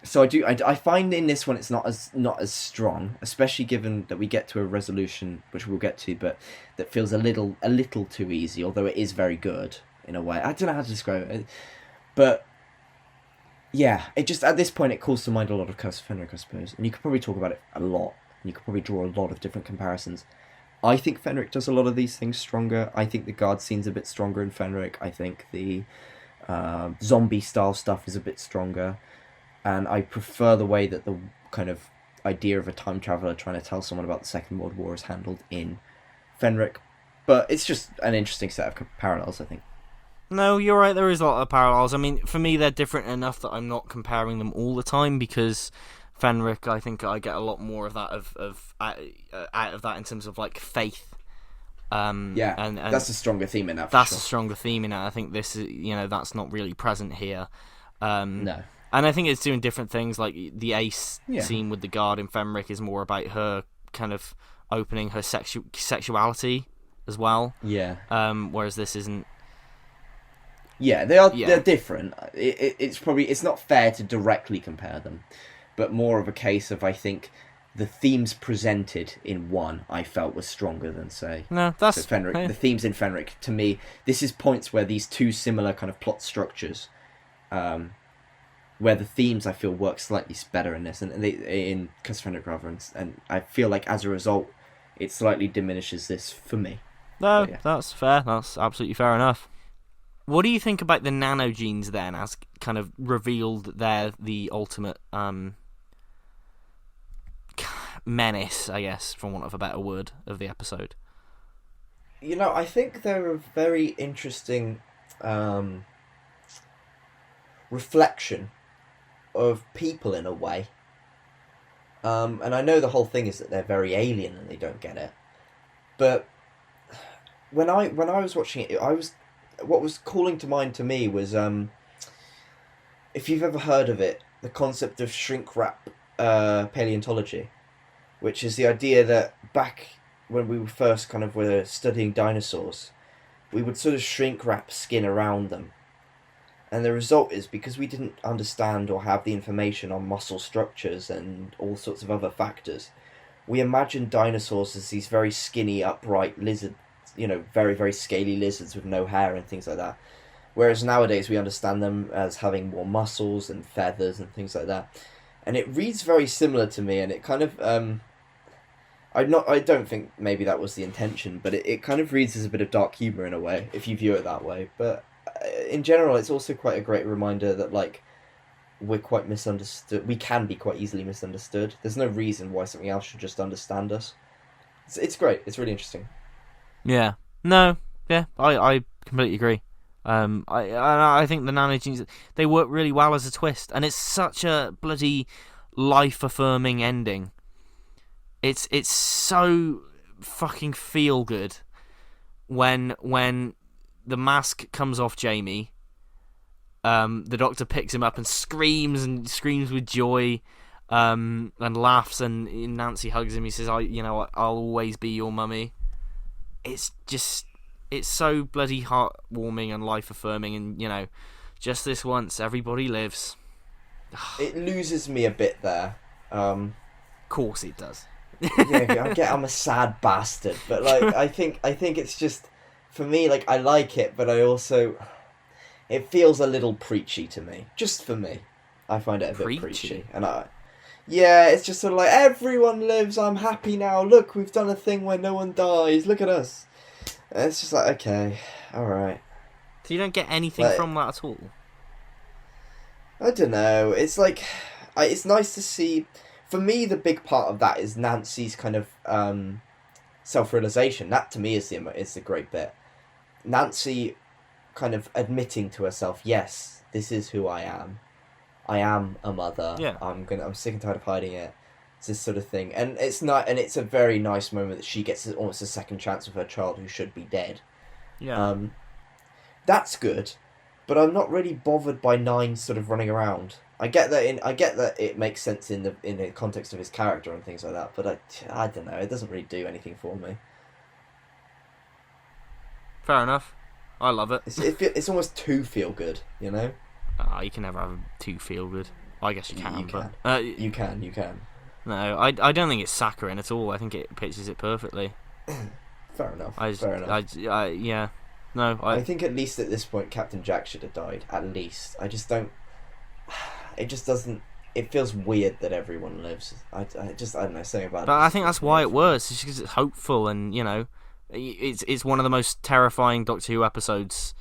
So I find in this one it's not as strong, especially given that we get to a resolution, which we'll get to, but that feels a little too easy. Although it is very good in a way. I don't know how to describe it, but yeah, it just at this point it calls to mind a lot of Curse of Fenric, I suppose, and you could probably talk about it a lot. And you could probably draw a lot of different comparisons. I think Fenric does a lot of these things stronger. I think the guard scene's a bit stronger in Fenric. I think the zombie style stuff is a bit stronger. And I prefer the way that the kind of idea of a time traveller trying to tell someone about the Second World War is handled in Fenric. But it's just an interesting set of parallels, I think. No, you're right, there is a lot of parallels. I mean, for me, they're different enough that I'm not comparing them all the time, because Fenric, I think I get a lot more of that out of that in terms of faith. And that's a stronger theme in that. That's a stronger theme in it. I think this is, that's not really present here. No. And I think it's doing different things, like the Ace scene with the guard in Fenric is more about her kind of opening her sexuality as well. Yeah. Whereas this isn't. Yeah, they are. Yeah. They're different. It's not fair to directly compare them, but more of a case of, I think, the themes presented in one I felt was stronger than, say, Fenric. Yeah. The themes in Fenric, to me, this is points where these two similar kind of plot structures. Where the themes I feel work slightly better in this, and in Curse of Fenric rather, and I feel like as a result, it slightly diminishes this for me. No, that's fair. That's absolutely fair enough. What do you think about the nanogenes then, as kind of revealed they're the ultimate menace, I guess, for want of a better word, of the episode. You know, I think they're a very interesting reflection of people in a way. And I know the whole thing is that they're very alien and they don't get it. But when I was watching it, what was calling to mind to me was if you've ever heard of it, the concept of shrink wrap paleontology, which is the idea that back when we first kind of were studying dinosaurs, we would sort of shrink wrap skin around them. And the result is, because we didn't understand or have the information on muscle structures and all sorts of other factors, we imagined dinosaurs as these very skinny, upright lizards, you know, very, very scaly lizards with no hair and things like that. Whereas nowadays we understand them as having more muscles and feathers and things like that. And it reads very similar to me, and it kind of... I don't think maybe that was the intention, but it kind of reads as a bit of dark humour in a way, if you view it that way. But in general, it's also quite a great reminder that, like, we're quite misunderstood. We can be quite easily misunderstood. There's no reason why something else should just understand us. It's great. It's really interesting. Yeah. No. Yeah. I completely agree. I think the nanogenes, they work really well as a twist, and it's such a bloody life-affirming ending. It's so fucking feel good when the mask comes off Jamie. The Doctor picks him up and screams with joy, and laughs, and Nancy hugs him. He says, I'll always be your mummy." It's so bloody heartwarming and life affirming, and just this once, everybody lives. It loses me a bit there. Of course it does. Yeah, I'm a sad bastard, but like I think it's just, for me, like, I like it, but I also, it feels a little preachy to me. Just for me, I find it a bit preachy, and it's just sort of like, everyone lives. I'm happy now. Look, we've done a thing where no one dies. Look at us. And it's just like, okay, all right. So you don't get anything from that at all? I don't know. It's like, it's nice to see. For me, the big part of that is Nancy's kind of self-realization. That, to me, is the great bit. Nancy kind of admitting to herself, yes, this is who I am. I am a mother. Yeah. I'm sick and tired of hiding it. It's this sort of thing. And it's a very nice moment that she gets almost a second chance with her child who should be dead. Yeah. That's good, but I'm not really bothered by Nine sort of running around. I get that it makes sense in the context of his character and things like that, but I don't know, it doesn't really do anything for me. Fair enough. I love it. It's almost too feel good, you know? You can never have too feel good. I guess you can. You can. No, I don't think it's saccharine at all. I think it pitches it perfectly. Fair enough. Yeah. No, I think at least at this point Captain Jack should have died. At least. I just don't... It just doesn't... It feels weird that everyone lives. I don't know, something about it. But I think that's why it works. It's because it's hopeful, and, it's one of the most terrifying Doctor Who episodes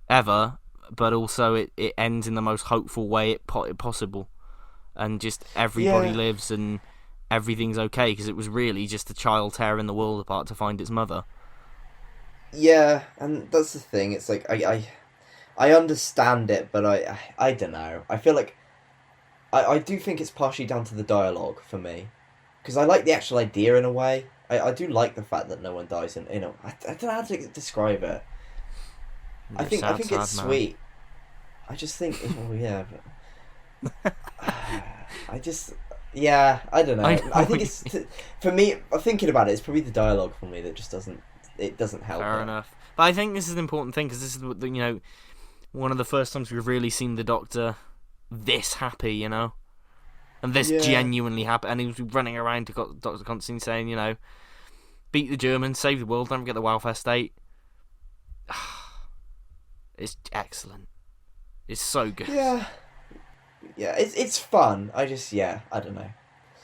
ever, but also it ends in the most hopeful way possible. And just everybody lives and everything's okay, because it was really just a child tearing the world apart to find its mother. Yeah, and that's the thing. It's like, I understand it, but I don't know. I feel like I do think it's partially down to the dialogue for me, because I like the actual idea in a way. I do like the fact that no one dies, and I don't know how to describe it. I think it's sweet. I just think, but I don't know. I think it's for me. Thinking about it, it's probably the dialogue for me that just doesn't help. Fair enough. But I think this is an important thing, because this is one of the first times we've really seen the Doctor this happy, and this genuinely happy, and he was running around to Dr. Constantine saying, beat the Germans, save the world, don't forget the welfare state. It's excellent. It's so good. Yeah, it's fun. I don't know.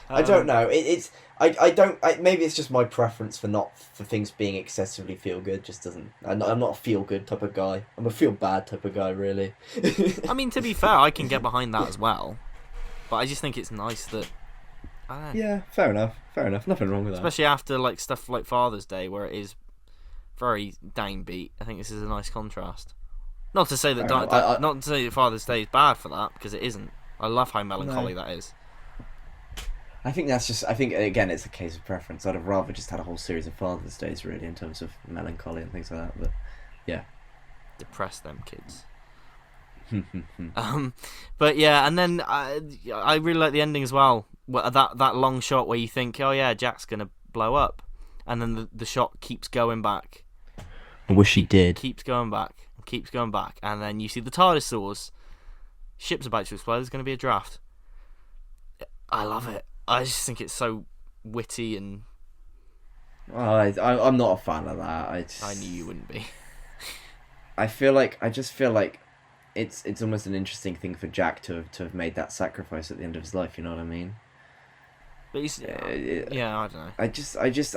I don't know. Maybe it's just my preference for things being excessively feel good. Just doesn't. I'm not a feel good type of guy. I'm a feel bad type of guy, really. I mean, to be fair, I can get behind that as well. But I just think it's nice that I don't know. Yeah, fair enough. Nothing wrong with that. Especially after like stuff like Father's Day, where it is very downbeat. I think this is a nice contrast. Not to say that not to say that Father's Day is bad for that, because it isn't. I love how melancholy that is. I think that's just. I think again, it's a case of preference. I'd have rather just had a whole series of Father's Days, really, in terms of melancholy and things like that. But yeah, depress them kids. But yeah, and then I really like the ending as well. That long shot where you think, oh yeah, Jack's gonna blow up, and then the shot keeps going back. I wish he did. Keeps going back, and then you see the TARDIS soars. Ship's about to explode. There's going to be a draft. I love it. I just think it's so witty and. I'm not a fan of that. I knew you wouldn't be. I just feel like it's almost an interesting thing for Jack to have made that sacrifice at the end of his life. You know what I mean? But he's, yeah, I don't know.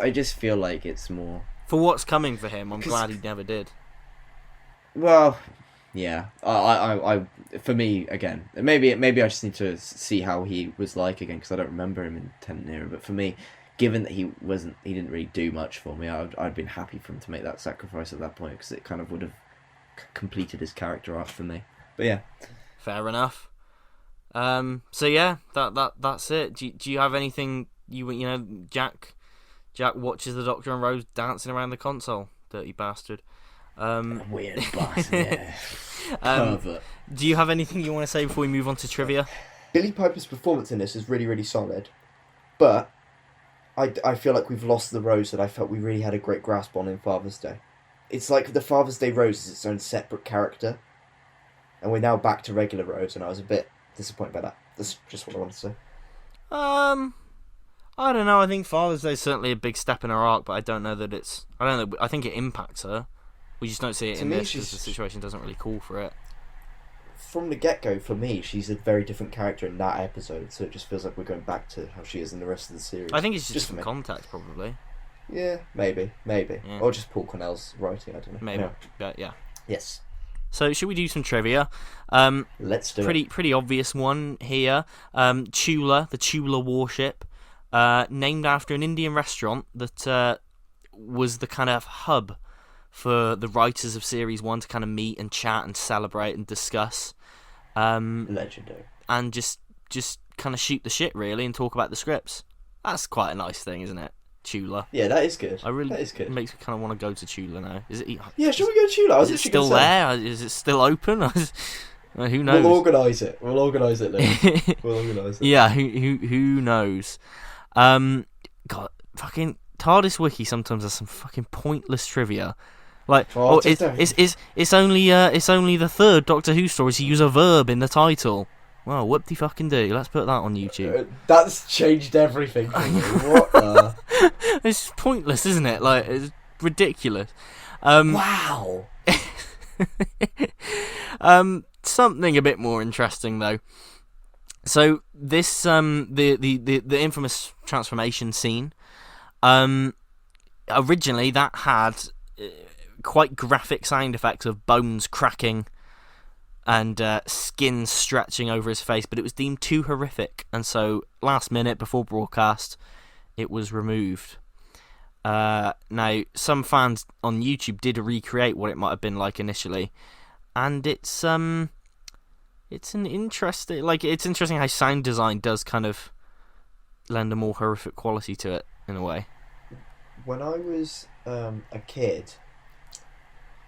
I just feel like it's more for what's coming for him. I'm glad he never did. Well, yeah. I for me again. Maybe I just need to see how he was like again, because I don't remember him in Tenant Era. But for me, given that he didn't really do much for me, I'd been happy for him to make that sacrifice at that point, because it kind of would have completed his character arc for me. But yeah, fair enough. So yeah, that's it. Do you have anything you know? Jack watches the Doctor and Rose dancing around the console. Dirty bastard. Weird bastard. Yeah. Do you have anything you want to say before we move on to trivia? Billie Piper's performance in this is really, really solid, but I feel like we've lost the Rose that I felt we really had a great grasp on in Father's Day. It's like the Father's Day Rose is its own separate character, and we're now back to regular Rose, and I was a bit disappointed by that. That's just what I want to say. I don't know. I think Father's Day is certainly a big step in her arc, but I don't know that it's. I think it impacts her. We just don't see it in this because the situation doesn't really call for it. From the get-go, for me, she's a very different character in that episode, so it just feels like we're going back to how she is in the rest of the series. I think it's just from context, probably. Yeah, maybe. Yeah. Or just Paul Cornell's writing, I don't know. Maybe, but yeah. Yes. So, should we do some trivia? Let's do it. Pretty obvious one here. Chula, the Chula warship, named after an Indian restaurant that was the kind of hub for the writers of Series 1 to kind of meet and chat and celebrate and discuss. Legendary. And just kind of shoot the shit, really, and talk about the scripts. That's quite a nice thing, isn't it? Chula. Yeah, that is good. That is good. It makes me kind of want to go to Chula now. Is it? Yeah, should we go to Chula? Is it still there? Is it still open? Who knows? We'll organise it. We'll organise it, Luke. We'll organise it. Yeah, who knows? God, fucking TARDIS Wiki sometimes has some fucking pointless trivia. Like, it's only the third Doctor Who story to use a verb in the title. Well, whoop-de-fucking-do. Let's put that on YouTube. That's changed everything for me. What the? It's pointless, isn't it? Like, it's ridiculous. Wow. Something a bit more interesting, though. So, this, the infamous transformation scene, originally that had quite graphic sound effects of bones cracking and skin stretching over his face, but it was deemed too horrific, and so last minute before broadcast it was removed. Now some fans on YouTube did recreate what it might have been like initially, and it's interesting how sound design does kind of lend a more horrific quality to it in a way. When I was a kid,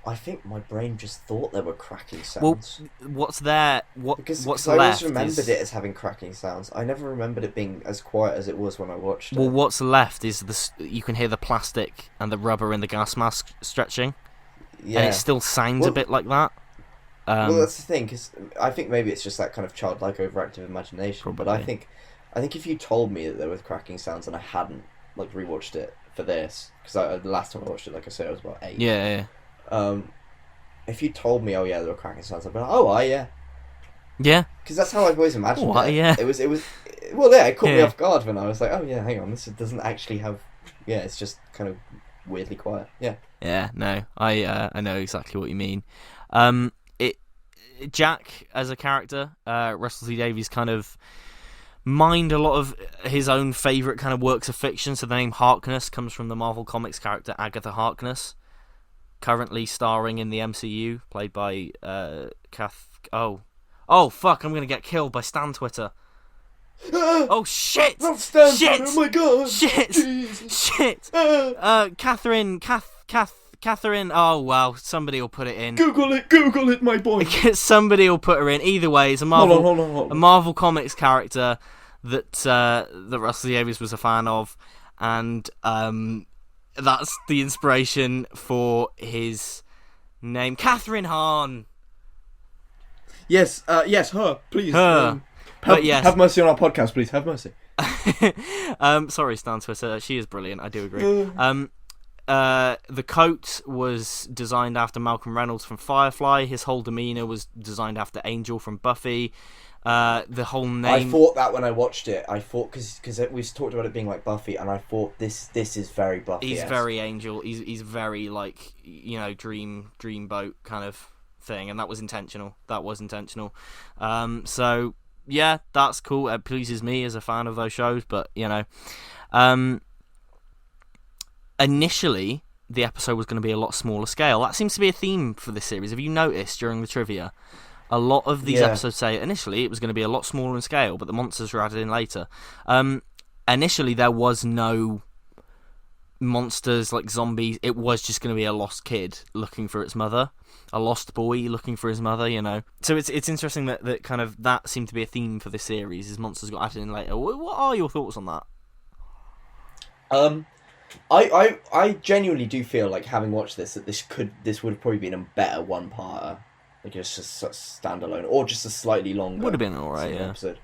I think my brain just thought there were cracking sounds. Well, what's there? Because what's I left? always remembered it as having cracking sounds. I never remembered it being as quiet as it was when I watched it. Well, what's left is you can hear the plastic and the rubber in the gas mask stretching, and it still sounds a bit like that. Well, that's the thing, because I think maybe it's just that kind of childlike, overactive imagination. Probably. But I think if you told me that there were cracking sounds and I hadn't rewatched it for this, because the last time I watched it, like I said, I was about 8. Yeah. If you told me, oh yeah, there were cracking sounds, I'd be like, oh, yeah. Yeah. Because that's how I've always imagined it. Yeah. It was. Well, yeah, it caught me off guard when I was like, oh yeah, hang on, this doesn't actually have. Yeah, it's just kind of weirdly quiet. Yeah. Yeah. No, I know exactly what you mean. Jack as a character, Russell T Davies kind of mined a lot of his own favourite kind of works of fiction. So the name Harkness comes from the Marvel Comics character Agatha Harkness, currently starring in the MCU, played by Oh fuck! I'm gonna get killed by Stan Twitter. Oh shit! Not Stan Shit! Twitter, oh my god! Shit! Jesus. Shit! Catherine. Oh well, somebody will put it in. Google it, my boy. Somebody will put her in. Either way, it's a Marvel, Hold on. a Marvel Comics character that Russell Davies was a fan of, and that's the inspiration for his name, Catherine Hahn. Yes, her, please. Her. Have mercy on our podcast, please. Have mercy. Sorry, Stan Twitter. She is brilliant. I do agree. The coat was designed after Malcolm Reynolds from Firefly. His whole demeanor was designed after Angel from Buffy. The whole name. I thought that when I watched it. I thought because we talked about it being like Buffy, and I thought this is very Buffy. He's very Angel. He's very like dreamboat kind of thing, and that was intentional. So yeah, that's cool. It pleases me as a fan of those shows, but initially the episode was going to be a lot smaller scale. That seems to be a theme for this series. Have you noticed during the trivia? A lot of these episodes say initially it was going to be a lot smaller in scale, but the monsters were added in later. Initially there was no monsters like zombies. It was just going to be a lost kid looking for its mother, a lost boy looking for his mother. So it's interesting that kind of that seemed to be a theme for this series. Is monsters got added in later? What are your thoughts on that? I genuinely do feel like, having watched this, that this would have probably been a better one-parter, like just a standalone, or just a slightly longer. Would have been alright, yeah. Episode.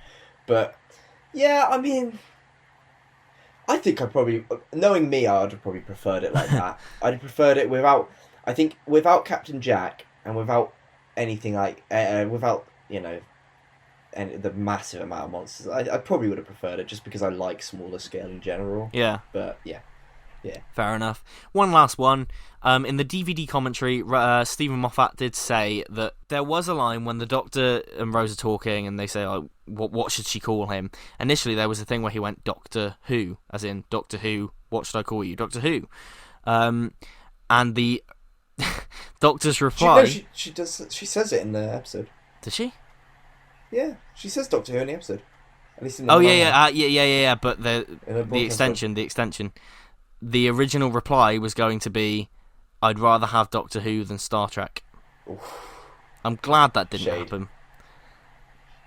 But yeah, I mean, I think knowing me, I'd have probably preferred it like that. I'd have preferred it without Captain Jack, and without anything like without and the massive amount of monsters. I probably would have preferred it, just because I like smaller scale in general. Yeah. But yeah. Fair enough. One last one. In the DVD commentary, Steven Moffat did say that there was a line when the Doctor and Rose are talking, and they say, like, what should she call him? Initially, there was a thing where he went, Doctor Who, as in, Doctor Who, what should I call you? Doctor Who. And the Doctor's reply... She says it in the episode. Does she? Yeah, she says Doctor Who in the episode. At least in the yeah. But the extension. The original reply was going to be, I'd rather have Doctor Who than Star Trek. Oof. I'm glad that didn't happen.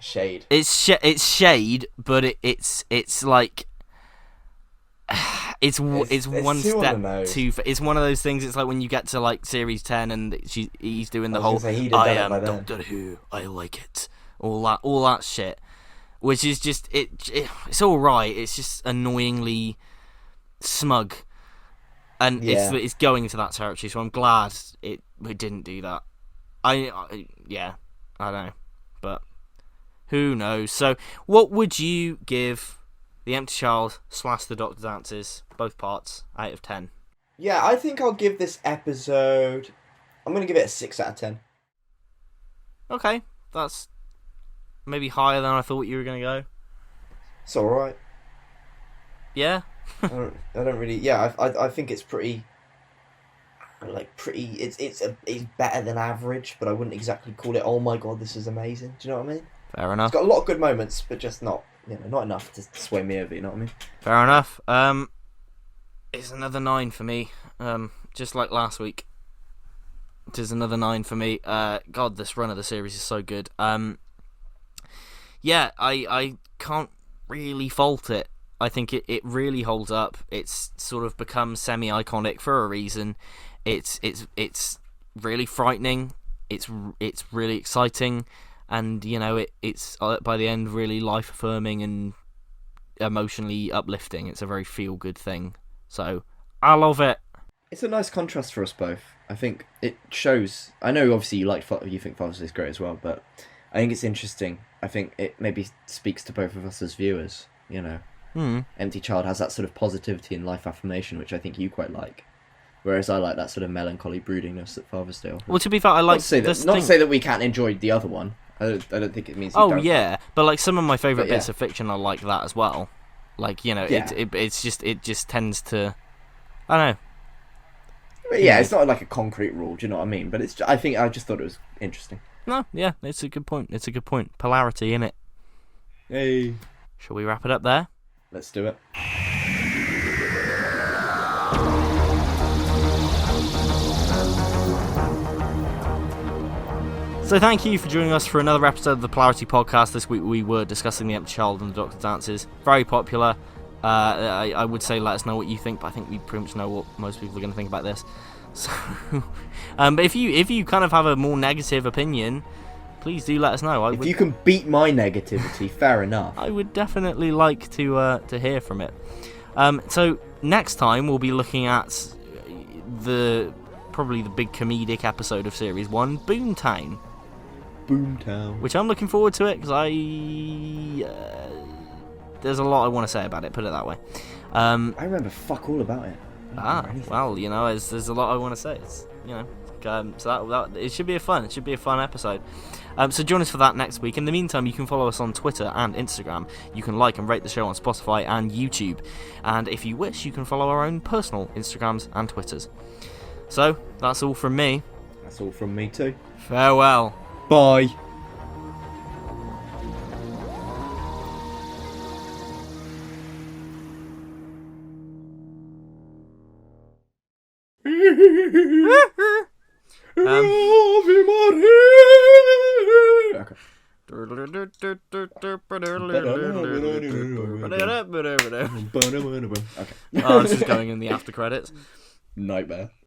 Shade. It's shade, but it's like it's one step too. It's one of those things. It's like when you get to like series 10 and he's doing the whole I am Doctor Who, I like it. All that shit, which is just it's all right. It's just annoyingly smug, and it's going into that territory. So I'm glad it didn't do that. I don't know, but who knows? So what would you give The Empty Child / The Doctor Dances, both parts, out of 10? Yeah, I think I'll give this episode, I'm going to give it a 6 out of 10. Okay, that's maybe higher than I thought you were going to go. It's alright. Yeah? I don't really... Yeah, I think it's pretty... It's better than average, but I wouldn't exactly call it, oh my god, this is amazing. Do you know what I mean? Fair enough. It's got a lot of good moments, but just not enough to sway me over, you know what I mean? Fair enough. It's another 9 for me. Just like last week. It is another 9 for me. God, this run of the series is so good. Yeah, I can't really fault it. I think it really holds up. It's sort of become semi-iconic for a reason. It's really frightening. It's really exciting, and it's by the end really life-affirming and emotionally uplifting. It's a very feel-good thing. So I love it. It's a nice contrast for us both. I think it shows. I know obviously you think Father's Day is great as well, but I think it's interesting. I think it maybe speaks to both of us as viewers. Empty Child has that sort of positivity and life affirmation, which I think you quite like. Whereas I like that sort of melancholy broodingness that Father's Day offers. Well, to be fair, I like not to say that we can't enjoy the other one. I don't think it means. You Oh don't. yeah, but like some of my favourite But, bits of fiction are like that as well. Like Yeah. it just tends to, I don't know. But yeah, it's not like a concrete rule. Do you know what I mean? But I just thought it was interesting. No, yeah, it's a good point. It's a good point. Polarity, innit? Hey, Shall we wrap it up there? let's do it. So thank you for joining us for another episode of the Polarity podcast. This week we were discussing The Empty Child and the Doctor Dances. Very popular. I would say let us know what you think, but I think we pretty much know what most people are going to think about this. So, but if you kind of have a more negative opinion, please do let us know. If you can beat my negativity, fair enough. I would definitely like to hear from it. So next time we'll be looking at probably the big comedic episode of Series 1, Boomtown. Boomtown. Which I'm looking forward to it, because there's a lot I want to say about it, put it that way. I remember fuck all about it. Well, there's a lot I want to say. It's, so that it should be a fun episode. So join us for that next week. In the meantime, you can follow us on Twitter and Instagram. You can like and rate the show on Spotify and YouTube. And if you wish, you can follow our own personal Instagrams and Twitters. So, that's all from me. That's all from me too. Farewell. Bye. Ave Maria. Okay. Oh, this is going in the after credits. Nightmare.